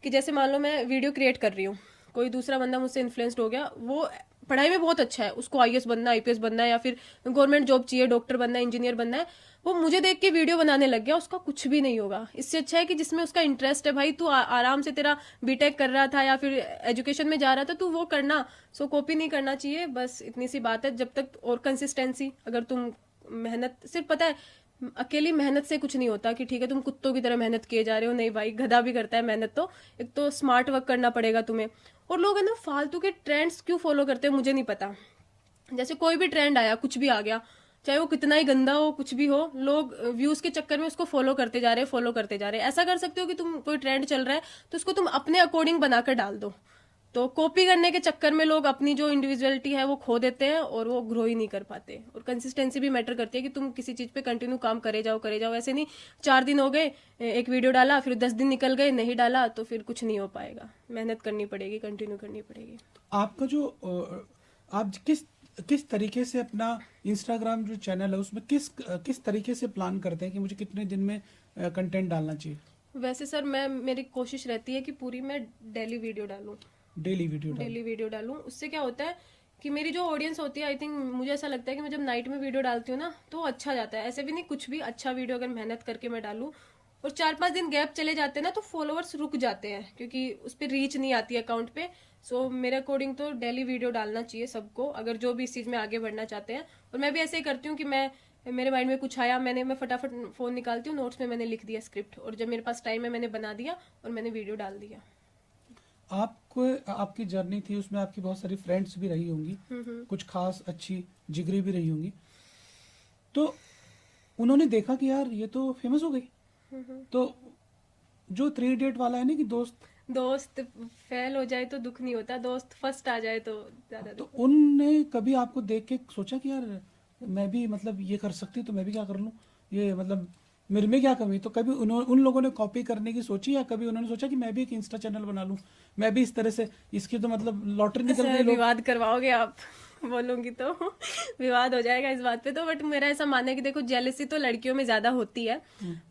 कि जैसे मान लो मैं वीडियो क्रिएट कर रही हूँ, कोई दूसरा बंदा मुझसे इन्फ्लुएंस्ड हो गया, वो पढ़ाई में बहुत अच्छा है, उसको आईएएस बनना, आईपीएस बनना है, या फिर गवर्नमेंट जॉब चाहिए, डॉक्टर बनना है, इंजीनियर बनना है, वो मुझे देख के वीडियो बनाने लग गया, उसका कुछ भी नहीं होगा। इससे अच्छा है कि जिसमें उसका इंटरेस्ट है, भाई तू आराम से, तेरा बीटेक कर रहा था या फिर एजुकेशन में जा रहा था, तू वो करना। सो कॉपी नहीं करना चाहिए, बस इतनी सी बात है। जब तक, और कंसिस्टेंसी, अगर तुम मेहनत, सिर्फ पता है अकेली मेहनत से कुछ नहीं होता कि ठीक है तुम कुत्तों की तरह मेहनत किए जा रहे हो। नहीं भाई, गधा भी करता है मेहनत। तो एक तो स्मार्ट वर्क करना पड़ेगा तुम्हें। और लोग है ना फालतू के ट्रेंड्स क्यों फॉलो करते हैं मुझे नहीं पता। जैसे कोई भी ट्रेंड आया, कुछ भी आ गया, चाहे वो कितना ही गंदा हो, कुछ भी हो, लोग व्यूज के चक्कर में उसको फॉलो करते जा रहे हैं, फॉलो करते जा रहे हैं। ऐसा कर सकते हो कि तुम, कोई ट्रेंड चल रहा है तो उसको तुम अपने अकॉर्डिंग बनाकर डाल दो। तो कॉपी करने के चक्कर में लोग अपनी जो इंडिविजुअलिटी है वो खो देते हैं, और वो ग्रो ही नहीं कर पाते। और कंसिस्टेंसी भी मैटर करती है कि तुम किसी चीज पे कंटिन्यू काम करे जाओ, करे जाओ। ऐसे नहीं 4 दिन हो गए, एक वीडियो डाला, फिर 10 दिन निकल गए, नहीं डाला, तो फिर कुछ नहीं हो पाएगा। मेहनत करनी पड़ेगी, कंटिन्यू करनी पड़ेगी। आपका जो आप किस किस तरीके से अपना इंस्टाग्राम जो चैनल है उसमें किस तरीके से प्लान करते हैं कि मुझे कितने दिन में कंटेंट डालना चाहिए? वैसे सर मैं, मेरी कोशिश रहती है कि पूरी मैं डेली वीडियो डालूं, डेली वीडियो डाल। डेली वीडियो डालूं। उससे क्या होता है कि मेरी जो ऑडियंस होती है, आई थिंक मुझे ऐसा लगता है कि मैं जब नाइट में वीडियो डालती हूँ ना तो अच्छा जाता है। ऐसे भी नहीं, कुछ भी अच्छा वीडियो अगर मेहनत करके मैं डालूं और 4-5 दिन गैप चले जाते हैं ना, तो फॉलोअर्स रुक जाते हैं, क्योंकि उस पर रीच नहीं आती है अकाउंट पे। सो मेरे अकॉर्डिंग तो डेली वीडियो डालना चाहिए सबको, अगर जो भी इस चीज़ में आगे बढ़ना चाहते हैं। और मैं भी ऐसे ही करती हूँ कि मेरे माइंड में कुछ आया, मैं फटाफट फ़ोन निकालती हूँ, नोट्स में मैंने लिख दिया स्क्रिप्ट, और जब मेरे पास टाइम है मैंने बना दिया और मैंने वीडियो डाल दिया। आपको आपकी जर्नी थी उसमें आपकी बहुत सारी फ्रेंड्स भी रही होंगी, कुछ खास अच्छी जिगरी भी रही होंगी, तो उन्होंने देखा कि यार ये तो फेमस हो गई। तो जो 3 इडियट वाला है ना कि दोस्त, दोस्त फेल हो जाए तो दुख नहीं होता, दोस्त फर्स्ट आ जाए तो ज्यादा तो दुख होता उनने कभी आपको देख के सोचा कि यार मैं भी मतलब ये कर सकती तो मैं भी क्या कर लूं, ये मतलब मेरे में क्या कमी? तो कभी उन लोगों ने कॉपी करने की सोची, या कभी उन्होंने सोचा कि मैं भी एक इंस्टा चैनल बना लूं, मैं भी इस तरह से, इसकी तो मतलब लॉटरी है। निकल सर गई लोग। विवाद करवाओगे आप बोलूंगी तो विवाद हो जाएगा इस बात पे तो। बट मेरा ऐसा मानना है कि देखो, जेलसी तो लड़कियों में ज्यादा होती है,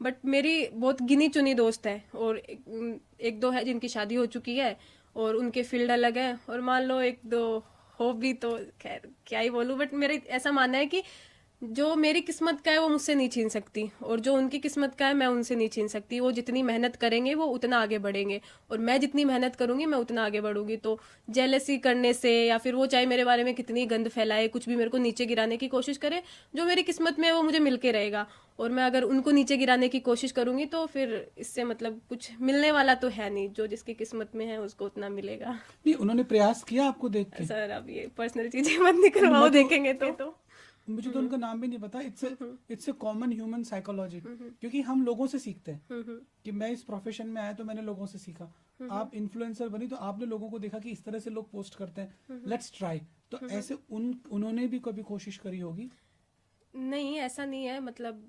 बट मेरी बहुत गिनी चुनी दोस्त है, और एक दो है जिनकी शादी हो चुकी है और उनके फील्ड अलग है, और मान लो एक दो हो भी, तो खैर क्या ही बोलूं। बट मेरा ऐसा मानना है कि जो मेरी किस्मत का है वो मुझसे नहीं छीन सकती, और जो उनकी किस्मत का है मैं उनसे नहीं छीन सकती। वो जितनी मेहनत करेंगे वो उतना आगे बढ़ेंगे, और मैं जितनी मेहनत करूंगी मैं उतना आगे बढ़ूंगी। तो जेलसी करने से, या फिर वो चाहे मेरे बारे में कितनी गंद फैलाए, कुछ भी मेरे को नीचे गिराने की कोशिश करे, जो मेरी किस्मत में है वो मुझे मिलके रहेगा। और मैं अगर उनको नीचे गिराने की कोशिश करूंगी तो फिर इससे मतलब कुछ मिलने वाला तो है नहीं। जो जिसकी किस्मत में है उसको उतना मिलेगा। नहीं, उन्होंने प्रयास किया आपको देख के? सर अब ये पर्सनल चीजें मत निकलवाओ, मैं तो देखेंगे तो। मुझे तो उनका नाम भी नहीं पता। It's a common human psychology, क्योंकि हम लोगों से सीखते हैं। कि मैं इस प्रोफेशन में आया तो मैंने लोगों से सीखा, आप इन्फ्लुएंसर बनी तो आपने लोगों को देखा कि इस तरह से लोग पोस्ट करते हैं, लेट्स ट्राई। तो ऐसे उन्होंने भी कभी कोशिश करी होगी? नहीं ऐसा नहीं है, मतलब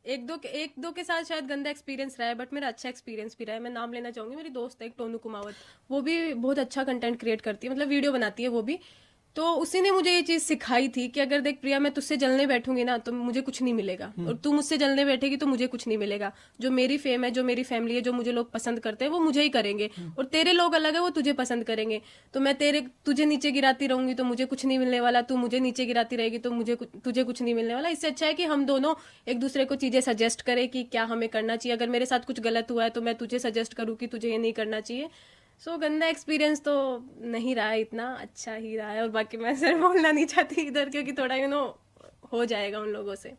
एक दो के साथ शायद गंदा एक्सपीरियंस रहा है, बट मेरा अच्छा एक्सपीरियंस भी रहा है। मैं नाम लेना चाहूंगी, मेरी दोस्त है एक टोनू कुमावत, वो भी बहुत अच्छा कंटेंट क्रिएट करती है, मतलब वीडियो बनाती है वो भी। तो उसी ने मुझे ये चीज सिखाई थी कि अगर देख प्रिया, मैं तुझसे जलने बैठूंगी ना तो मुझे कुछ नहीं मिलेगा, और तू मुझसे जलने बैठेगी तो मुझे कुछ नहीं मिलेगा। जो मेरी फेम है, जो मेरी फैमिली है, जो मुझे लोग पसंद करते हैं वो मुझे ही करेंगे, और तेरे लोग अलग है वो तुझे पसंद करेंगे। तो मैं तुझे नीचे गिराती रहूंगी तो मुझे कुछ नहीं मिलने वाला, तू मुझे नीचे गिराती रहेगी तो तुझे कुछ नहीं मिलने वाला। इससे अच्छा है कि हम दोनों एक दूसरे को चीजें सजेस्ट करें कि क्या हमें करना चाहिए। अगर मेरे साथ कुछ गलत हुआ है तो मैं तुझे सजेस्ट करूँ कि तुझे ये नहीं करना चाहिए। गंदा एक्सपीरियंस तो नहीं रहा है, इतना अच्छा ही रहा है। और बाकी मैं सर बोलना नहीं चाहती इधर, क्योंकि थोड़ा हो जाएगा उन लोगों से।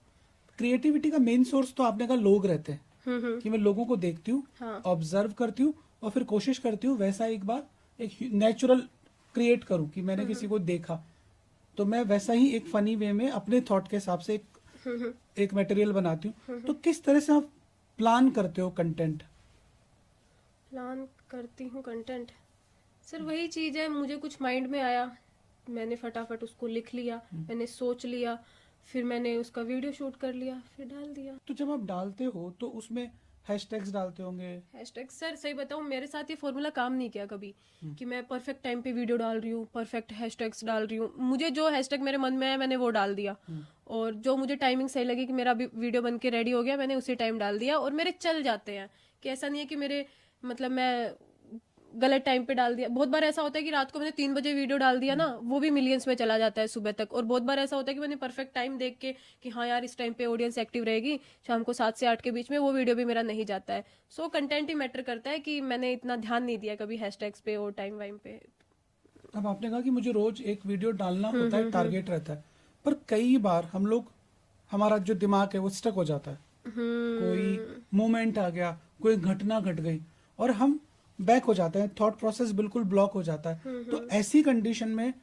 क्रिएटिविटी का मेन सोर्स तो आपने कहा लोग रहते हैं, हम्म। कि मैं लोगों को देखती हूँ, हाँ। ऑब्जर्व करती हूँ और फिर कोशिश करती हूँ वैसा एक बार एक नेचुरल क्रिएट करूँ कि मैंने किसी को देखा तो मैं वैसा ही एक फनी वे में अपने थॉट के हिसाब से एक मटेरियल बनाती हूँ। तो किस तरह से आप प्लान करते हो कंटेंट? प्लान करती हूँ कंटेंट, सर वही चीज़ है, मुझे कुछ माइंड में आया, मैंने फटाफट उसको लिख लिया, मैंने सोच लिया, फिर मैंने उसका वीडियो शूट कर लिया, फिर डाल दिया। तो जब आप डालते हो तो उसमें हैशटैग्स डालते होंगे? हैशटैग, सर सही बताऊं, मेरे साथ ये फॉर्मूला काम नहीं किया कभी कि मैं परफेक्ट टाइम पे वीडियो डाल रही हूँ, परफेक्ट हैशटैग्स डाल रही हूँ। मुझे जो हैशटैग मेरे मन में है मैंने वो डाल दिया, और जो मुझे टाइमिंग सही लगी कि मेरा वीडियो बन के रेडी हो गया, मैंने उसी टाइम डाल दिया, और मेरे चल जाते हैं। कि ऐसा नहीं है कि मेरे मतलब मैं गलत टाइम पे डाल दिया। बहुत बार ऐसा होता है कि रात को मैंने 3 बजे वीडियो डाल दिया ना, वो भी मिलियंस में चला जाता है सुबह तक। और बहुत बार ऐसा होता है कि मैंने परफेक्ट टाइम देख के कि हाँ यार इस टाइम पे ऑडियंस एक्टिव रहेगी, शाम को 7 से 8 के बीच में, वो वीडियो भी मेरा नहीं जाता है। कंटेंट ही मैटर करता है कि मैंने इतना ध्यान नहीं दिया कभी हैशटैग्स पे और टाइम वाइम पे। अब आपने कहा कि मुझे रोज एक वीडियो डालना होता है, टारगेट रहता है, पर कई बार हम लोग, हमारा जो दिमाग है वो स्टक हो जाता है, कोई मोमेंट आ गया, कोई घटना घट गई और हम बैक हो जाते हैं, थॉट प्रोसेस बिल्कुल ब्लॉक हो जाता है। तो ऐसी कंडीशन में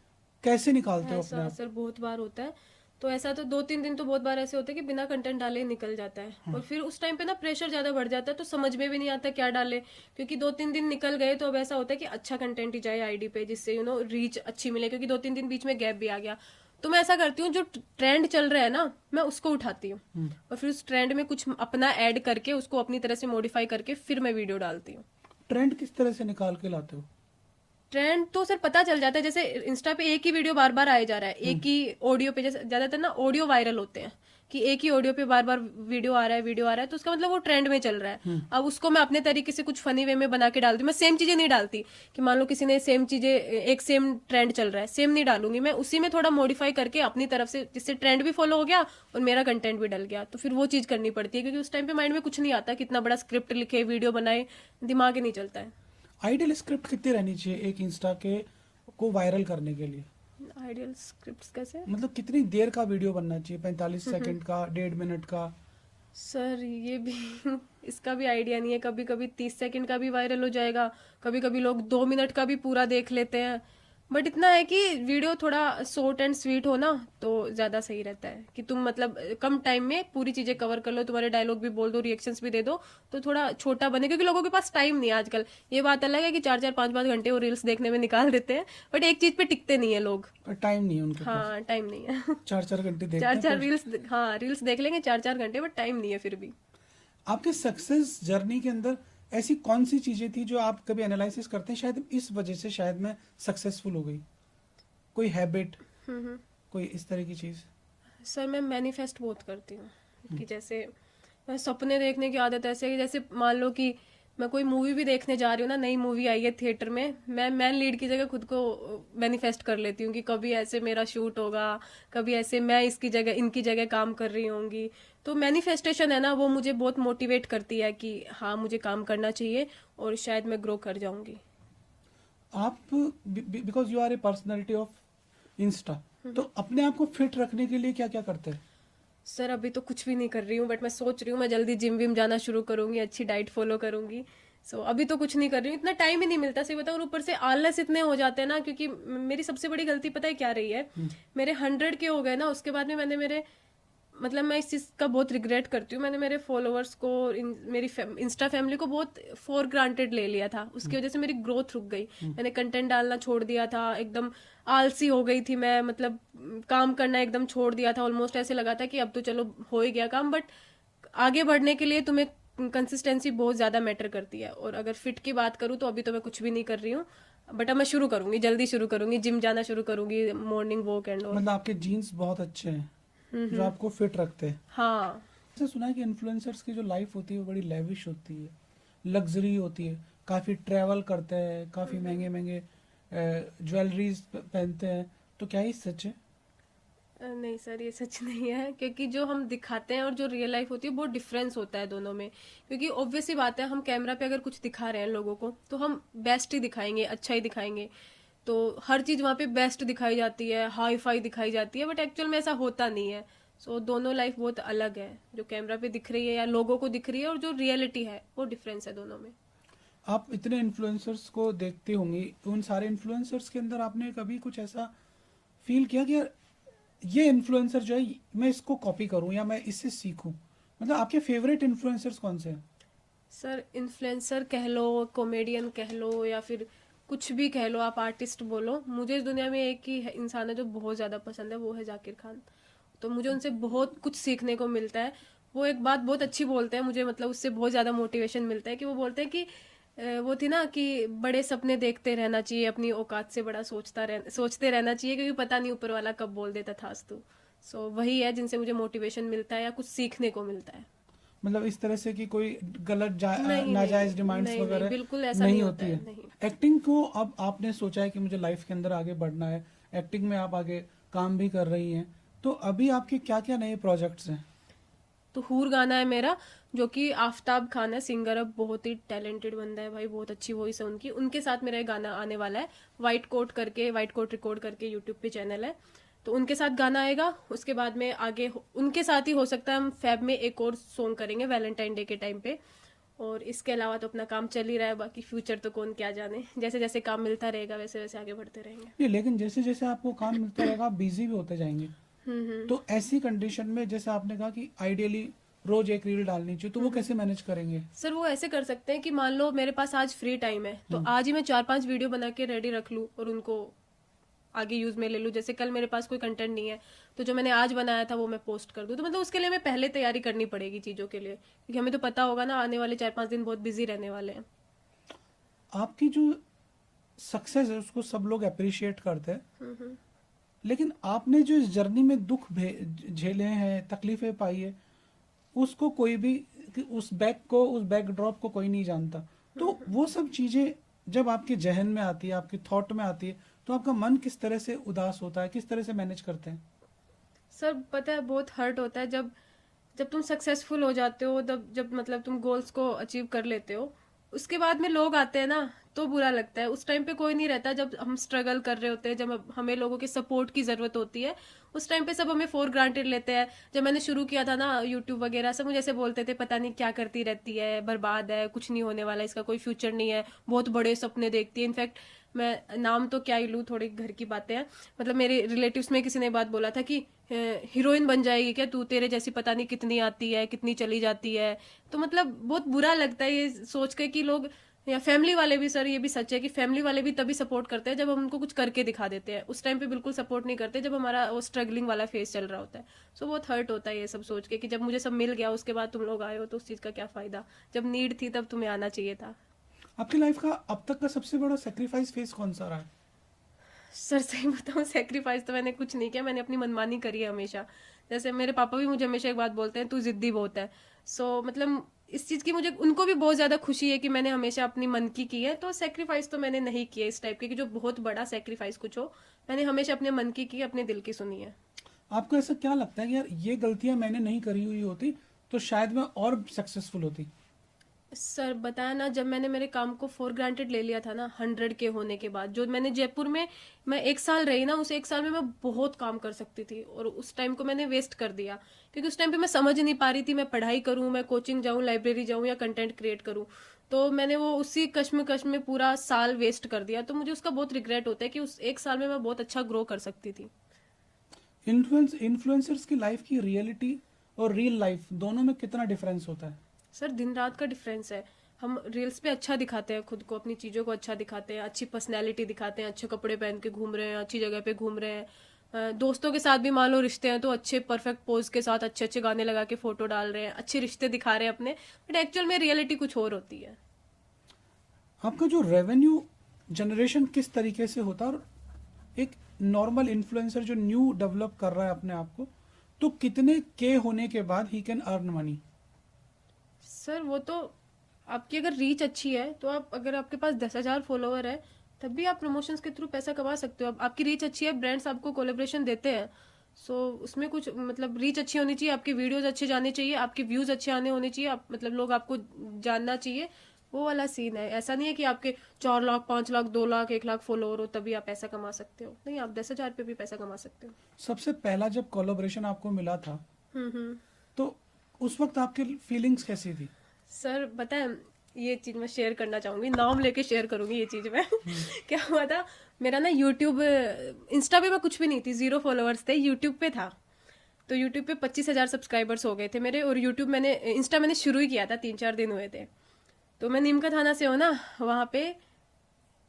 कैसे निकालते हो अपने ऐसा आप? सर बहुत बार होता है। तो ऐसा तो 2-3 दिन तो बहुत बार ऐसे होते हैं कि बिना कंटेंट डाले ही निकल जाता है, और फिर उस टाइम पे ना प्रेशर ज्यादा बढ़ जाता है, तो समझ में भी नहीं आता क्या डाले। क्योंकि 2-3 दिन निकल गए तो अब ऐसा होता है कि अच्छा कंटेंट ही जाए आईडी पे, जिससे रीच अच्छी मिले, क्योंकि 2-3 दिन बीच में गैप भी आ गया। तो मैं ऐसा करती हूँ, जो ट्रेंड चल रहा है ना मैं उसको उठाती हूँ, और फिर उस ट्रेंड में कुछ अपना ऐड करके उसको अपनी तरह से मॉडिफाई करके फिर मैं वीडियो डालती हूँ। ट्रेंड किस तरह से निकाल के लाते हो? ट्रेंड तो सर पता चल जाता है, जैसे इंस्टा पे एक ही वीडियो बार बार आया जा रहा है, एक ही ऑडियो पे, जैसे ज्यादातर ना ऑडियो वायरल होते हैं कि एक ही ऑडियो पे बार बार वीडियो आ रहा है, तो उसका मतलब वो ट्रेंड में चल रहा है। अब उसको मैं अपने तरीके से कुछ फनी वे में बना के डालती हूँ। मैं सेम चीजें नहीं डालती कि मान लो किसी ने सेम चीजें, एक सेम ट्रेंड चल रहा है, सेम नहीं डालूंगी मैं, उसी में थोड़ा मॉडिफाई करके अपनी तरफ से, जिससे ट्रेंड भी फॉलो हो गया और मेरा कंटेंट भी डल गया। तो फिर वो चीज करनी पड़ती है, क्योंकि उस टाइम पे माइंड में कुछ नहीं आता, कितना बड़ा स्क्रिप्ट लिखे, वीडियो बनाए, दिमाग ही नहीं चलता है। आइडियल स्क्रिप्ट कितनी रहनी चाहिए एक इंस्टा के को वायरल करने के लिए? आइडियल स्क्रिप्ट्स कैसे? मतलब कितनी देर का वीडियो बनना चाहिए? 45 सेकंड का, 1.5 मिनट का? सर ये भी इसका भी आइडिया नहीं है। कभी कभी 30 सेकंड का भी वायरल हो जाएगा, कभी कभी लोग 2 मिनट का भी पूरा देख लेते हैं। बट इतना है कि वीडियो थोड़ा शॉर्ट एंड स्वीट हो ना तो ज्यादा सही रहता है, कि तुम मतलब कम टाइम में पूरी चीजें कवर कर लो, तुम्हारे डायलॉग भी बोल दो, रिएक्शंस भी दे दो, तो थोड़ा छोटा बने, क्योंकि लोगों के पास टाइम नहीं है आजकल। ये बात अलग है कि 4-4 5-5 घंटे वो रील्स देखने में निकाल देते हैं, बट एक चीज पे टिकते नहीं है लोग। पर टाइम नहीं है उनके पास, हाँ टाइम नहीं है। 4-4 घंटे देखते चार हैं चार पर। रील्स, हाँ रील्स देख लेंगे 4-4 घंटे, बट टाइम नहीं है फिर भी। आपके सक्सेस जर्नी के अंदर ऐसी कौन सी चीजें थी जो आप कभी एनालिसिस करते हैं, शायद इस वजह से शायद मैं सक्सेसफुल हो गई? कोई हैबिट, कोई इस तरह की चीज? सर मैं मैनिफेस्ट बहुत करती हूँ, कि जैसे मैं सपने देखने की आदत ऐसे है कि जैसे मान लो कि मैं कोई मूवी भी देखने जा रही हूँ ना, नई मूवी आई है थिएटर में, मैं मैन लीड की जगह खुद को मैनिफेस्ट कर लेती हूँ कि कभी ऐसे मेरा शूट होगा, कभी ऐसे मैं इसकी जगह इनकी जगह काम कर रही होंगी। तो मैनिफेस्टेशन है ना, वो मुझे बहुत मोटिवेट करती है कि हाँ मुझे काम करना चाहिए और शायद मैं ग्रो कर जाऊंगी। आप, because you are a personality of Insta, तो अपने आप को फिट रखने के लिए क्या क्या करते हैं? सर अभी तो कुछ भी नहीं कर रही हूँ, बट मैं सोच रही हूँ मैं जल्दी जिम विम जाना शुरू करूंगी, अच्छी डाइट फॉलो करूंगी। अभी तो कुछ नहीं कर रही हूँ, इतना टाइम ही नहीं मिलता सही बताऊँ, और ऊपर से आलस इतने हो जाते हैं ना, क्योंकि मेरी सबसे बड़ी गलती पता है क्या रही है, मेरे 100 के हो गए ना, उसके बाद में मैंने मेरे मतलब मैं इस चीज़ का बहुत रिग्रेट करती हूँ, मैंने मेरे फॉलोअर्स को, मेरी इंस्टा फैमिली को बहुत फॉर ग्रांटेड ले लिया था, उसकी वजह से मेरी ग्रोथ रुक गई। मैंने कंटेंट डालना छोड़ दिया था, एकदम आलसी हो गई थी मैं, मतलब काम करना एकदम छोड़ दिया था, ऑलमोस्ट ऐसे लगा था कि अब तो चलो हो ही गया काम। बट आगे बढ़ने के लिए तुम्हें कंसिस्टेंसी बहुत ज़्यादा मैटर करती है, और अगर फिट की बात करूँ तो अभी तो मैं कुछ भी नहीं कर रही हूँ। बट अब मैं शुरू करूंगी, जल्दी शुरू करूंगी, जिम जाना शुरू करूंगी, मॉर्निंग वॉक एंड ऑल। मतलब आपके जीन्स बहुत अच्छे हैं जो आपको फिट रखते हैं। हाँ। ऐसा सुना है कि इन्फ्लुएंसर्स की जो लाइफ होती है वो बड़ी लेविश होती है, लग्जरी होती है, काफ़ी ट्रैवल करते हैं, काफ़ी महंगे महंगे ज्वेलरीज पहनते हैं, तो क्या ये सच है? नहीं सर, ये सच नहीं है, क्योंकि जो हम दिखाते हैं और जो रियल लाइफ होती है बहुत डिफरेंस होता है दोनों में। क्योंकि ऑब्वियस सी बात है, हम कैमरा पे अगर कुछ दिखा रहे हैं लोगों को तो हम बेस्ट ही दिखाएंगे, अच्छा ही दिखाएंगे। तो हर चीज़ वहाँ पे बेस्ट दिखाई जाती है, हाई फाई दिखाई जाती है, बट एक्चुअल में ऐसा होता नहीं है। सो दोनों लाइफ बहुत अलग है, जो कैमरा पे दिख रही है या लोगों को दिख रही है और जो रियलिटी है वो डिफरेंस है दोनों में। आप इतने इन्फ्लुएंसर्स को देखती होंगी, उन सारे इन्फ्लुएंसर्स के अंदर आपने कभी कुछ ऐसा फील किया कि यार ये इन्फ्लुएंसर जो है मैं इसको कॉपी करूं या मैं इससे सीखूं? मतलब आपके फेवरेट इन्फ्लुएंसर्स कौन से हैं? सर इन्फ्लुएंसर कह लो, कॉमेडियन कह लो, या फिर कुछ भी कह लो, आप आर्टिस्ट बोलो, मुझे इस दुनिया में एक ही इंसान है जो बहुत ज़्यादा पसंद है, वो है जाकिर खान। तो मुझे उनसे बहुत कुछ सीखने को मिलता है। वो एक बात बहुत अच्छी बोलते हैं मुझे, मतलब उससे बहुत ज़्यादा मोटिवेशन मिलता है कि वो बोलते हैं कि वो थी ना कि बड़े सपने देखते रहना चाहिए, अपनी औकात से बड़ा सोचते रहना चाहिए, क्योंकि पता नहीं ऊपर वाला कब बोल देता था तू। सो वही है जिनसे मुझे मोटिवेशन मिलता है या कुछ सीखने को मिलता है। मतलब इस तरह से कि कोई गलत नहीं नहीं नाजायज डिमांड्स नहीं नहीं, वगैरह बिल्कुल ऐसा नहीं नहीं होता होती है, है? नहीं। एक्टिंग को अब आपने सोचा है कि मुझे लाइफ के अंदर आगे बढ़ना है, एक्टिंग में आप आगे काम भी कर रही हैं, तो अभी आपके क्या क्या नए प्रोजेक्ट्स हैं? तो हूर गाना है मेरा, जो कि आफ्ताब खान है सिंगर, अब बहुत ही टैलेंटेड बंदा है भाई, बहुत अच्छी वॉइस है उनकी, उनके साथ मेरा एक गाना आने वाला है। वाइट कोट करके, वाइट कोट रिकॉर्ड करके यूट्यूब पे चैनल है, तो उनके साथ गाना आएगा। उसके बाद में आगे उनके साथ ही हो सकता है हम फेब में एक और सॉन्ग करेंगे वैलेंटाइन डे के टाइम पे। और इसके अलावा तो अपना काम चल ही रहा है, बाकी फ्यूचर तो कौन क्या जाने, जैसे जैसे काम मिलता रहेगा वैसे वैसे आगे बढ़ते रहेंगे। नहीं, लेकिन जैसे जैसे आपको काम मिलता रहेगा आप बिजी भी होते जाएंगे, तो ऐसी कंडीशन में जैसे आपने कहा कि आइडियली रोज एक रील डालनी चाहिए, तो वो कैसे मैनेज करेंगे? सर वो ऐसे कर सकते हैं कि मान लो मेरे पास आज फ्री टाइम है, तो आज ही मैं 4-5 वीडियो बना के रेडी रख लूँ और उनको आगे यूज में ले लूँ। जैसे कल मेरे पास कोई कंटेंट नहीं है, तो जो मैंने आज बनाया था वो मैं पोस्ट कर दूँ। तो मतलब उसके लिए हमें पहले तैयारी करनी पड़ेगी चीज़ों के लिए, क्योंकि हमें तो पता होगा ना आने वाले 4-5 दिन बहुत बिजी रहने वाले हैं। आपकी जो सक्सेस है उसको सब लोग अप्रिशिएट करते हैं, लेकिन आपने जो इस जर्नी में झेले हैं, तकलीफें पाई है, उसको कोई भी, कि उस बैकड्रॉप को कोई नहीं जानता। तो वो सब चीजें जब आपके जहन में आती है, आपके थॉट में आती है, तो आपका मन किस तरह से उदास होता है, किस तरह से मैनेज करते हैं? सर पता है बहुत हर्ट होता है जब जब तुम सक्सेसफुल हो जाते हो, तब जब मतलब तुम गोल्स को अचीव कर लेते हो, उसके बाद में लोग आते हैं ना, तो बुरा लगता है। उस टाइम पे कोई नहीं रहता, जब हम स्ट्रगल कर रहे होते हैं, जब हमें लोगों के सपोर्ट की ज़रूरत होती है, उस टाइम पे सब हमें फॉर ग्रांटेड लेते हैं। जब मैंने शुरू किया था ना यूट्यूब वगैरह, सब मुझे ऐसे बोलते थे पता नहीं क्या करती रहती है, बर्बाद है, कुछ नहीं होने वाला, इसका कोई फ्यूचर नहीं है, बहुत बड़े सपने देखती है। इनफैक्ट मैं नाम तो क्या ही लूँ, थोड़ी घर की बातें हैं, मतलब मेरे रिलेटिव्स में किसी ने बात बोला था कि हीरोइन बन जाएगी क्या तू, तेरे जैसी पता नहीं कितनी आती है, कितनी चली जाती है। तो मतलब बहुत बुरा लगता है ये सोच के कि लोग, या फैमिली वाले भी, सर ये भी सच है कि फैमिली वाले भी तभी सपोर्ट करते हैं जब हम उनको कुछ करके दिखा देते हैं। उस टाइम पे बिल्कुल सपोर्ट नहीं करते जब हमारा वो स्ट्रगलिंग वाला फेज चल रहा होता है। सो बहुत हर्ट होता है ये सब सोच के कि जब मुझे सब मिल गया उसके बाद तुम लोग आए हो, तो उस चीज़ का क्या फ़ायदा, जब नीड थी तब तुम्हें आना चाहिए था। आपकी लाइफ का अब तक का सबसे बड़ा सेक्रीफाइस फेस कौन सा रहा है? सर सही बताऊं, सेक्रीफाइस तो मैंने कुछ नहीं किया, मैंने अपनी मनमानी करी है हमेशा। जैसे मेरे पापा भी मुझे हमेशा एक बात बोलते हैं, तू जिद्दी बहुत है। मतलब इस चीज़ की मुझे उनको भी बहुत ज़्यादा खुशी है कि मैंने हमेशा अपनी मन की है। तो सेक्रीफाइस तो मैंने नहीं किया इस टाइप के कि जो बहुत बड़ा सेक्रीफाइस कुछ हो। मैंने हमेशा अपने मन की है, अपने दिल की सुनी है। आपको ऐसा क्या लगता है कि यार ये गलतियां मैंने नहीं करी हुई होती तो शायद मैं और सक्सेसफुल होती? सर बताया ना, जब मैंने मेरे काम को फॉर ग्रांटेड ले लिया था ना 100 के होने के बाद, जो मैंने जयपुर में मैं 1 साल रही ना, उस 1 साल में मैं बहुत काम कर सकती थी और उस टाइम को मैंने वेस्ट कर दिया। क्योंकि उस टाइम पे मैं समझ नहीं पा रही थी मैं पढ़ाई करूँ, मैं कोचिंग जाऊँ, लाइब्रेरी जाऊँ, या कंटेंट क्रिएट करूँ। तो मैंने वो उसी कश्म में पूरा साल वेस्ट कर दिया। तो मुझे उसका बहुत रिग्रेट होता है कि उस 1 साल में मैं बहुत अच्छा ग्रो कर सकती थी। इन्फ्लुएंसर्स की लाइफ की रियलिटी और रियल लाइफ दोनों में कितना डिफरेंस होता है? सर दिन रात का डिफरेंस है। हम रील्स पे अच्छा दिखाते हैं खुद को, अपनी चीज़ों को अच्छा दिखाते हैं, अच्छी पर्सनैलिटी दिखाते हैं, अच्छे कपड़े पहन के घूम रहे हैं, अच्छी जगह पे घूम रहे हैं। दोस्तों के साथ भी मान लो रिश्ते हैं तो अच्छे परफेक्ट पोज के साथ अच्छे अच्छे गाने लगा के फोटो डाल रहे हैं, अच्छे रिश्ते दिखा रहे हैं अपने। बट एक्चुअल में रियलिटी कुछ और होती है। आपका जो रेवेन्यू जनरेशन किस तरीके से होता है, और एक नॉर्मल इन्फ्लुएंसर जो न्यू डेवलप कर रहा है अपने आप को, तो कितने के होने के बाद he can earn money? Sir वो तो आपकी अगर रीच अच्छी है तो आप, अगर आपके पास 10,000 फॉलोवर है तब भी आप प्रमोशंस के थ्रू पैसा कमा सकते हो। अब आपकी रीच अच्छी है, ब्रांड्स आपको कोलेब्रेशन देते हैं, सो उसमें कुछ मतलब रीच अच्छी होनी चाहिए, आपकी वीडियोज अच्छे जाने चाहिए, आपके व्यूज अच्छे आने होने चाहिए, आप मतलब लोग आपको जानना चाहिए, वो वाला सीन है। ऐसा नहीं है कि आपके 4 लाख 5 लाख 2 लाख 1 लाख फॉलोवर हो तभी आप पैसा कमा सकते हो, नहीं, आप 10,000 पे भी पैसा कमा सकते हो। सबसे पहला जब कोलैबोरेशन आपको मिला था, हम्म। तो उस वक्त आपकी फीलिंग्स कैसी थी? सर पता है, ये चीज मैं शेयर करना चाहूंगी, नाम लेके शेयर करूंगी ये चीज मैं क्या हुआ था, मेरा ना यूट्यूब, इंस्टा पे मैं कुछ भी नहीं थी, 0 फॉलोअर्स थे, यूट्यूब पे था। तो यूट्यूब पे 25,000 सब्सक्राइबर्स हो गए थे मेरे, और यूट्यूब मैंने, इंस्टा मैंने शुरू ही किया था, 3-4 दिन हुए थे। तो मैं नीमका थाना से हूँ ना, वहाँ पे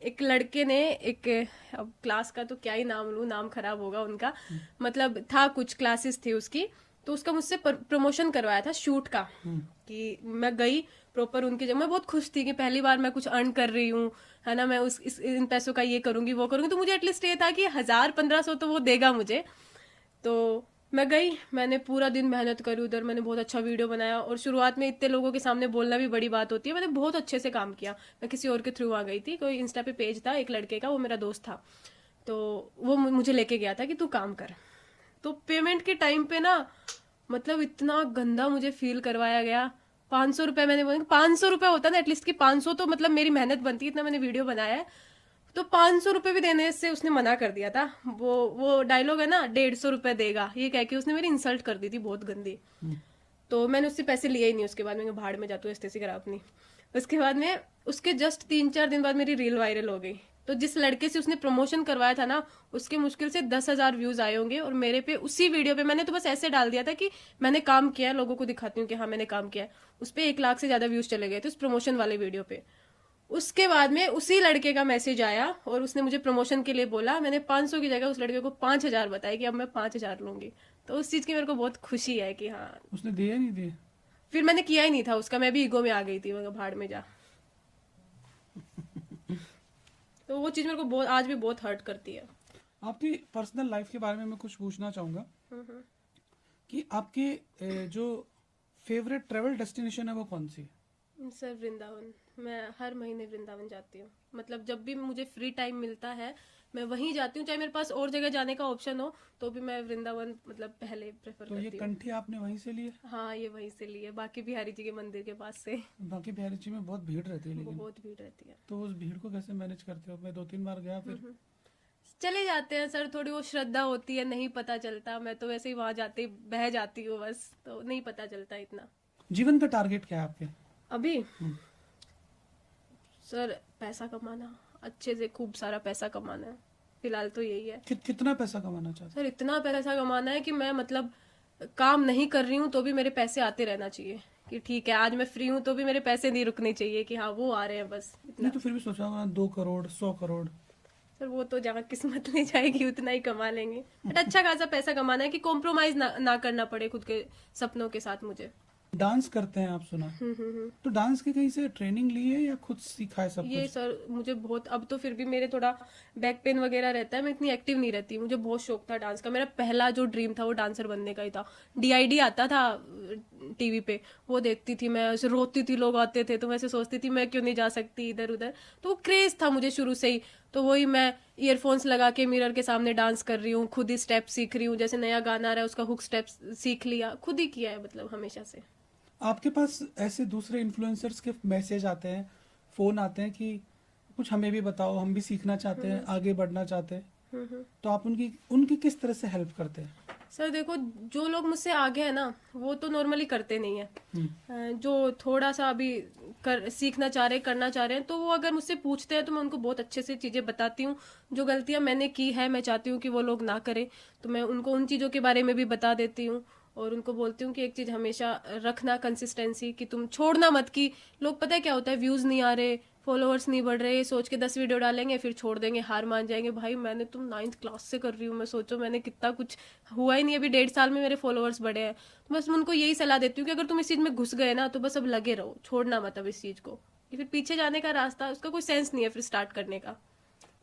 एक लड़के ने एक, अब क्लास का तो क्या ही नाम लूँ, नाम खराब होगा उनका, मतलब था कुछ क्लासेस थी उसकी, तो उसका मुझसे प्रमोशन करवाया था शूट का, कि मैं गई प्रॉपर उनकी जगह, मैं बहुत खुश थी कि पहली बार मैं कुछ अर्न कर रही हूँ, है ना, मैं इन पैसों का ये करूंगी वो करूंगी, तो मुझे एटलीस्ट ये था कि 1,000-1,500 तो वो देगा मुझे। तो मैं गई, मैंने पूरा दिन मेहनत करी उधर, मैंने बहुत अच्छा वीडियो बनाया, और शुरुआत में इतने लोगों के सामने बोलना भी बड़ी बात होती है, मैंने बहुत अच्छे से काम किया। मैं किसी और के थ्रू आ गई थी, कोई इंस्टा पे पेज था एक लड़के का, वो मेरा दोस्त था, तो वो मुझे लेके गया था कि तू काम कर। तो पेमेंट के टाइम पे ना, मतलब इतना गंदा मुझे फील करवाया गया। 500 रुपये, मैंने बोला 500 रुपये होता ना एटलीस्ट, कि 500 तो मतलब मेरी मेहनत बनती है, इतना मैंने वीडियो बनाया है, तो 500 रुपये भी देने से उसने मना कर दिया था। वो डायलॉग है ना, 150 रुपये देगा, ये कह के उसने मेरी इंसल्ट कर दी थी बहुत गंदी। तो मैंने उससे पैसे लिए ही नहीं, उसके बाद मैं भाड़ में जाती हूँ एस्टेसी करा अपनी। उसके बाद में उसके जस्ट 3-4 दिन बाद मेरी रील वायरल हो गई। तो जिस लड़के से उसने प्रमोशन करवाया था ना, उसके मुश्किल से 10,000 व्यूज आए होंगे, और मेरे पे उसी वीडियो पे मैंने तो बस ऐसे डाल दिया था कि मैंने काम किया है, लोगों को दिखाती हूँ कि हाँ मैंने काम किया है, उस पर 1 लाख से ज्यादा व्यूज चले गए थे उस प्रमोशन वाले वीडियो पे। उसके बाद में उसी लड़के का मैसेज आया और उसने मुझे प्रमोशन के लिए बोला, मैंने 500 की जगह उस लड़के को 5,000 बताया कि अब मैं 5,000 लूंगी। तो उस चीज की मेरे को बहुत खुशी है कि हाँ। उसने दिया नहीं दिए? फिर मैंने किया ही नहीं था उसका, मैं भी ईगो में आ गई थी, मैं भाड़ में जा। तो वो चीज मेरे को बहुत, आज भी बहुत हर्ट करती है। आपकी पर्सनल लाइफ के बारे में मैं कुछ पूछना चाहूँगा कि आपके जो फेवरेट ट्रैवल डेस्टिनेशन है वो कौन सी है? सर वृंदावन, मैं हर महीने वृंदावन जाती हूँ, मतलब जब भी मुझे फ्री टाइम मिलता है मैं वहीं जाती हूँ, चाहे मेरे पास और जगह जाने का ऑप्शन हो तो भी मैं वृंदावन मतलब पहले प्रेफर तो ये करती हूँ। कंठी आपने वहीं से ली है? हाँ, ये वहीं से ली है, बाकी बिहारी जी के मंदिर के पास से। बाकी बिहारी जी में बहुत भीड़ रहती है लेकिन, बहुत भीड़ रहती है। तो उस भीड़ को कैसे मैनेज करते हो? मैं 2-3 बार गया फिर। चले जाते हैं सर, थोड़ी वो श्रद्धा होती है, नहीं पता चलता, मैं तो वैसे ही वहां जाते ही बह जाती हूँ बस, तो नहीं पता चलता इतना। जीवन का टारगेट क्या है आपके? अभी सर पैसा कमाना, अच्छे से खूब सारा पैसा कमाना है, फिलहाल तो यही है। कितना पैसा कमाना चाहते सर इतना पैसा कमाना है कि मैं मतलब काम नहीं कर रही हूँ तो भी मेरे पैसे आते रहना चाहिए, कि ठीक है आज मैं फ्री हूँ तो भी मेरे पैसे नहीं रुकने चाहिए, कि हाँ वो आ रहे हैं बस, हो? इतना। नहीं तो फिर भी सोचा होगा 2 करोड़ 100 करोड़? सर वो तो जहाँ किस्मत ले जाएगी उतना ही कमा लेंगे, बट अच्छा खासा पैसा कमाना है कि कॉम्प्रोमाइज ना करना पड़े खुद के सपनों के साथ मुझे। डांस करते हैं आप, सुना? तो डांस की कहीं से ट्रेनिंग ली है या खुद सीखा है सब ये कुछ? सर मुझे बहुत, अब तो फिर भी मेरे थोड़ा बैक पेन वगैरह रहता है, मैं इतनी एक्टिव नहीं रहती, मुझे बहुत शौक था डांस का, मेरा पहला जो ड्रीम था वो डांसर बनने का ही था। डीआईडी आता था टीवी पे, वो देखती थी मैं, ऐसे रोती थी, लोग आते थे तो मैं ऐसे सोचती थी मैं क्यों नहीं जा सकती इधर उधर, तो वो क्रेज था मुझे शुरू से ही। तो वही मैं ईयरफोन्स लगा के मिरर के सामने डांस कर रही हूँ, खुद ही स्टेप सीख रही हूँ, जैसे नया गाना आ रहा है उसका हुक स्टेप सीख लिया, खुद ही किया है मतलब हमेशा से। आपके पास ऐसे दूसरे इन्फ्लुएंसर्स के मैसेज आते हैं, फोन आते हैं कि कुछ हमें भी बताओ, हम भी सीखना चाहते हैं, आगे बढ़ना चाहते हैं, तो आप उनकी उनकी किस तरह से हेल्प करते हैं? सर देखो, जो लोग मुझसे आगे हैं ना वो तो नॉर्मली करते नहीं है, जो थोड़ा सा अभी सीखना चाह रहे हैं, करना चाह रहे हैं, तो वो अगर मुझसे पूछते हैं तो मैं उनको बहुत अच्छे से चीज़ें बताती हूँ। जो गलतियाँ मैंने की है मैं चाहती हूँ कि वो लोग ना करें, तो मैं उनको उन चीज़ों के बारे में भी बता देती हूँ, और उनको बोलती हूँ कि एक चीज़ हमेशा रखना, कंसिस्टेंसी, कि तुम छोड़ना मत, कि लोग पता है क्या होता है, व्यूज़ नहीं आ रहे, फॉलोअर्स नहीं बढ़ रहे, ये सोच के 10 वीडियो डालेंगे फिर छोड़ देंगे, हार मान जाएंगे। भाई मैंने तुम 9th क्लास से कर रही हूँ, मैं सोचो मैंने कितना कुछ हुआ ही नहीं, अभी 1.5 साल में मेरे फॉलोअर्स बढ़े हैं। तो बस मैं उनको यही सलाह देती हूँ कि अगर तुम इस चीज़ में घुस गए ना तो बस अब लगे रहो, छोड़ना मत अब इस चीज़ को, कि फिर पीछे जाने का रास्ता, उसका कोई सेंस नहीं है फिर स्टार्ट करने का।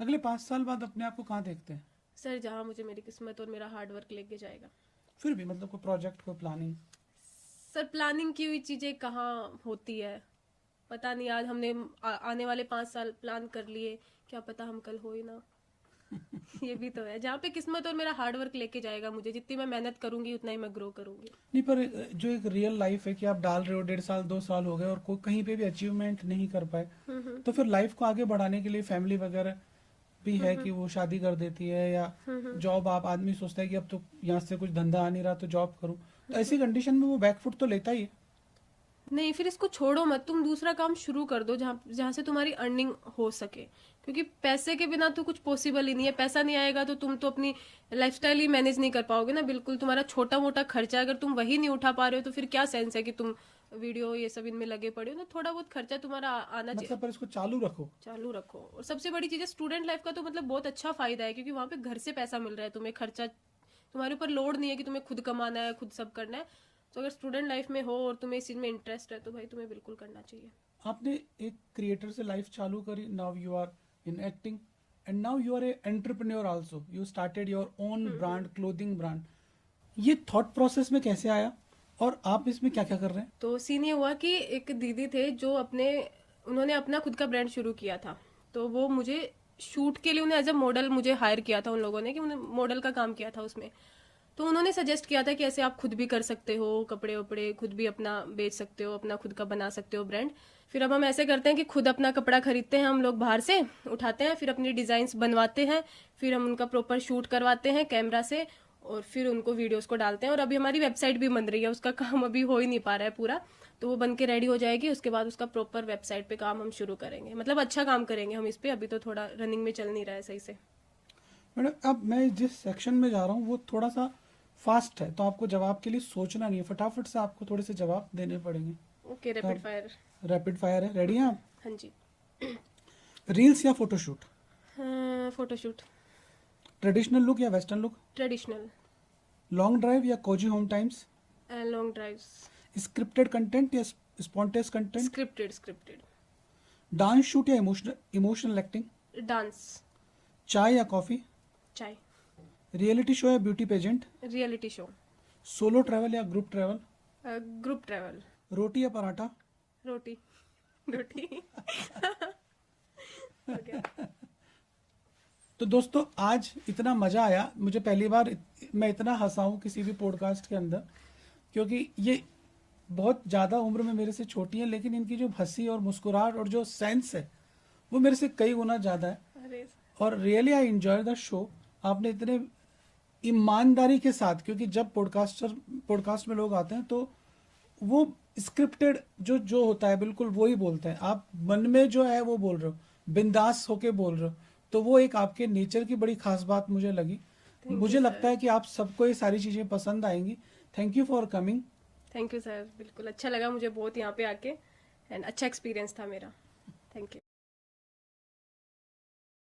अगले 5 साल बाद अपने आप को कहाँ देखते हैं? सर जहाँ मुझे मेरी किस्मत और मेरा हार्ड वर्क लेके जाएगा। फिर भी मतलब कोई प्रोजेक्ट, कोई प्लानिंग? सर प्लानिंग की हुई चीज़ें कहाँ होती है, पता नहीं। आज हमने आने वाले 5 साल प्लान कर लिए, क्या पता हम कल हो ही ना। ये भी तो है, जहाँ पे किस्मत और मेरा हार्ड वर्क लेके जाएगा मुझे, जितनी मैं मेहनत करूंगी उतना ही मैं ग्रो करूंगी। नहीं, पर जो एक रियल लाइफ है कि आप डाल रहे हो, 1.5 साल 2 साल हो गए और कोई कहीं पे भी अचीवमेंट नहीं कर पाए, तो फिर लाइफ को आगे बढ़ाने के लिए फैमिली वगैरह भी है कि वो शादी कर देती है, या जॉब, आप आदमी सोचता है कि अब तो यहाँ से कुछ धंधा आ नहीं रहा तो जॉब करूँ, तो ऐसी कंडीशन में वो बैकफुट तो लेता ही है। नहीं, फिर इसको छोड़ो मत, तुम दूसरा काम शुरू कर दो जहाँ जहाँ से तुम्हारी अर्निंग हो सके, क्योंकि पैसे के बिना तो कुछ पॉसिबल ही नहीं है। पैसा नहीं आएगा तो तुम तो अपनी लाइफस्टाइल ही मैनेज नहीं कर पाओगे ना। बिल्कुल, तुम्हारा छोटा मोटा खर्चा अगर तुम वही नहीं उठा पा रहे हो तो फिर क्या सेंस है कि तुम वीडियो ये सब इनमें लगे पड़े हो ना। थोड़ा बहुत खर्चा तुम्हारा आना चाहिए, मतलब पर इसको चालू रखो। चालू रखो। और सबसे बड़ी चीज़ है स्टूडेंट लाइफ का तो मतलब बहुत अच्छा फायदा है, क्योंकि वहाँ पे घर से पैसा मिल रहा है तुम्हें, खर्चा तुम्हारे ऊपर लोड नहीं है कि तुम्हें खुद कमाना है, खुद सब करना है। तो अगर स्टूडेंट लाइफ में हो और तुम्हें इस चीज़ में इंटरेस्ट है तो भाई तुम्हें बिल्कुल करना चाहिए। आपने एक क्रिएटर से लाइफ चालू करी, now you are in acting, and now you are a entrepreneur also, you started your own brand, clothing brand. ये थॉट प्रोसेस में कैसे आया और आप इसमें क्या क्या कर रहे हैं? तो सीन ये हुआ कि एक दीदी थे जो उन्होंने अपना खुद का ब्रांड शुरू किया था। तो वो मुझे शूट के लिए, उन्हें एज अ मॉडल मुझे हायर किया था उन लोगों ने, कि उन्हें मॉडल का काम किया था उसमें। तो उन्होंने सजेस्ट किया था कि ऐसे आप खुद भी कर सकते हो, कपड़े वपड़े खुद भी अपना बेच सकते हो, अपना खुद का बना सकते हो ब्रांड। फिर अब हम ऐसे करते हैं कि खुद अपना कपड़ा खरीदते हैं हम लोग, बाहर से उठाते हैं, फिर अपनी डिज़ाइंस बनवाते हैं, फिर हम उनका प्रॉपर शूट करवाते हैं कैमरा से, और फिर उनको वीडियोस को डालते हैं। और अभी हमारी वेबसाइट भी बन रही है, उसका काम अभी हो ही नहीं पा रहा है पूरा, तो वो बन के रेडी हो जाएगी। उसके बाद उसका प्रॉपर वेबसाइट पे काम हम शुरू करेंगे, मतलब अच्छा काम करेंगे हम इस पे। अभी तो थोड़ा रनिंग में चल नहीं रहा है सही से। मैडम, अब मैं जिस सेक्शन में जा रहा हूँ वो थोड़ा सा फास्ट है, तो आपको जवाब के लिए सोचना नहीं है, फटाफट से आपको थोड़े से जवाब देने पड़ेंगे। Okay, rapid fire. Rapid fire है, रेडी हैं आप? हाँ जी। रील्स या फोटोशूट? फोटोशूट। ट्रेडिशनल लुक या western look? Traditional. Long drive या cosy home times? Long drives. Scripted content या spontaneous content? Scripted. Scripted. Dance shoot या इमोशनल एक्टिंग? डांस। चाय या कॉफी? चाय। रियलिटी शो या beauty pageant? Reality show. Solo travel या group travel? Group travel. रोटी या पराठा? रोटी। रोटी। हो गया। तो दोस्तों, आज इतना मजा आया मुझे, पहली बार मैं इतना हंसा हूं किसी भी पॉडकास्ट के अंदर, क्योंकि ये बहुत ज़्यादा उम्र में मेरे से छोटी है, लेकिन इनकी जो हंसी और मुस्कुराहट और जो सेंस है वो मेरे से कई गुना ज़्यादा है। अरे और really I enjoy the show. आपने इतने ईमानदारी के साथ, क्योंकि जब पॉडकास्ट में लोग आते हैं तो वो स्क्रिप्टेड जो जो होता है बिल्कुल वो ही बोलते हैं, आप मन में जो है वो बोल रहे हो, बिंदास होके बोल रहे हो, तो वो एक आपके नेचर की बड़ी खास बात मुझे लगी। मुझे लगता है कि आप सबको ये सारी चीज़ें पसंद आएंगी। Thank you for coming. Thank you sir, बिल्कुल अच्छा लगा मुझे बहुत यहाँ पे आके, एंड अच्छा एक्सपीरियंस था मेरा। Thank you.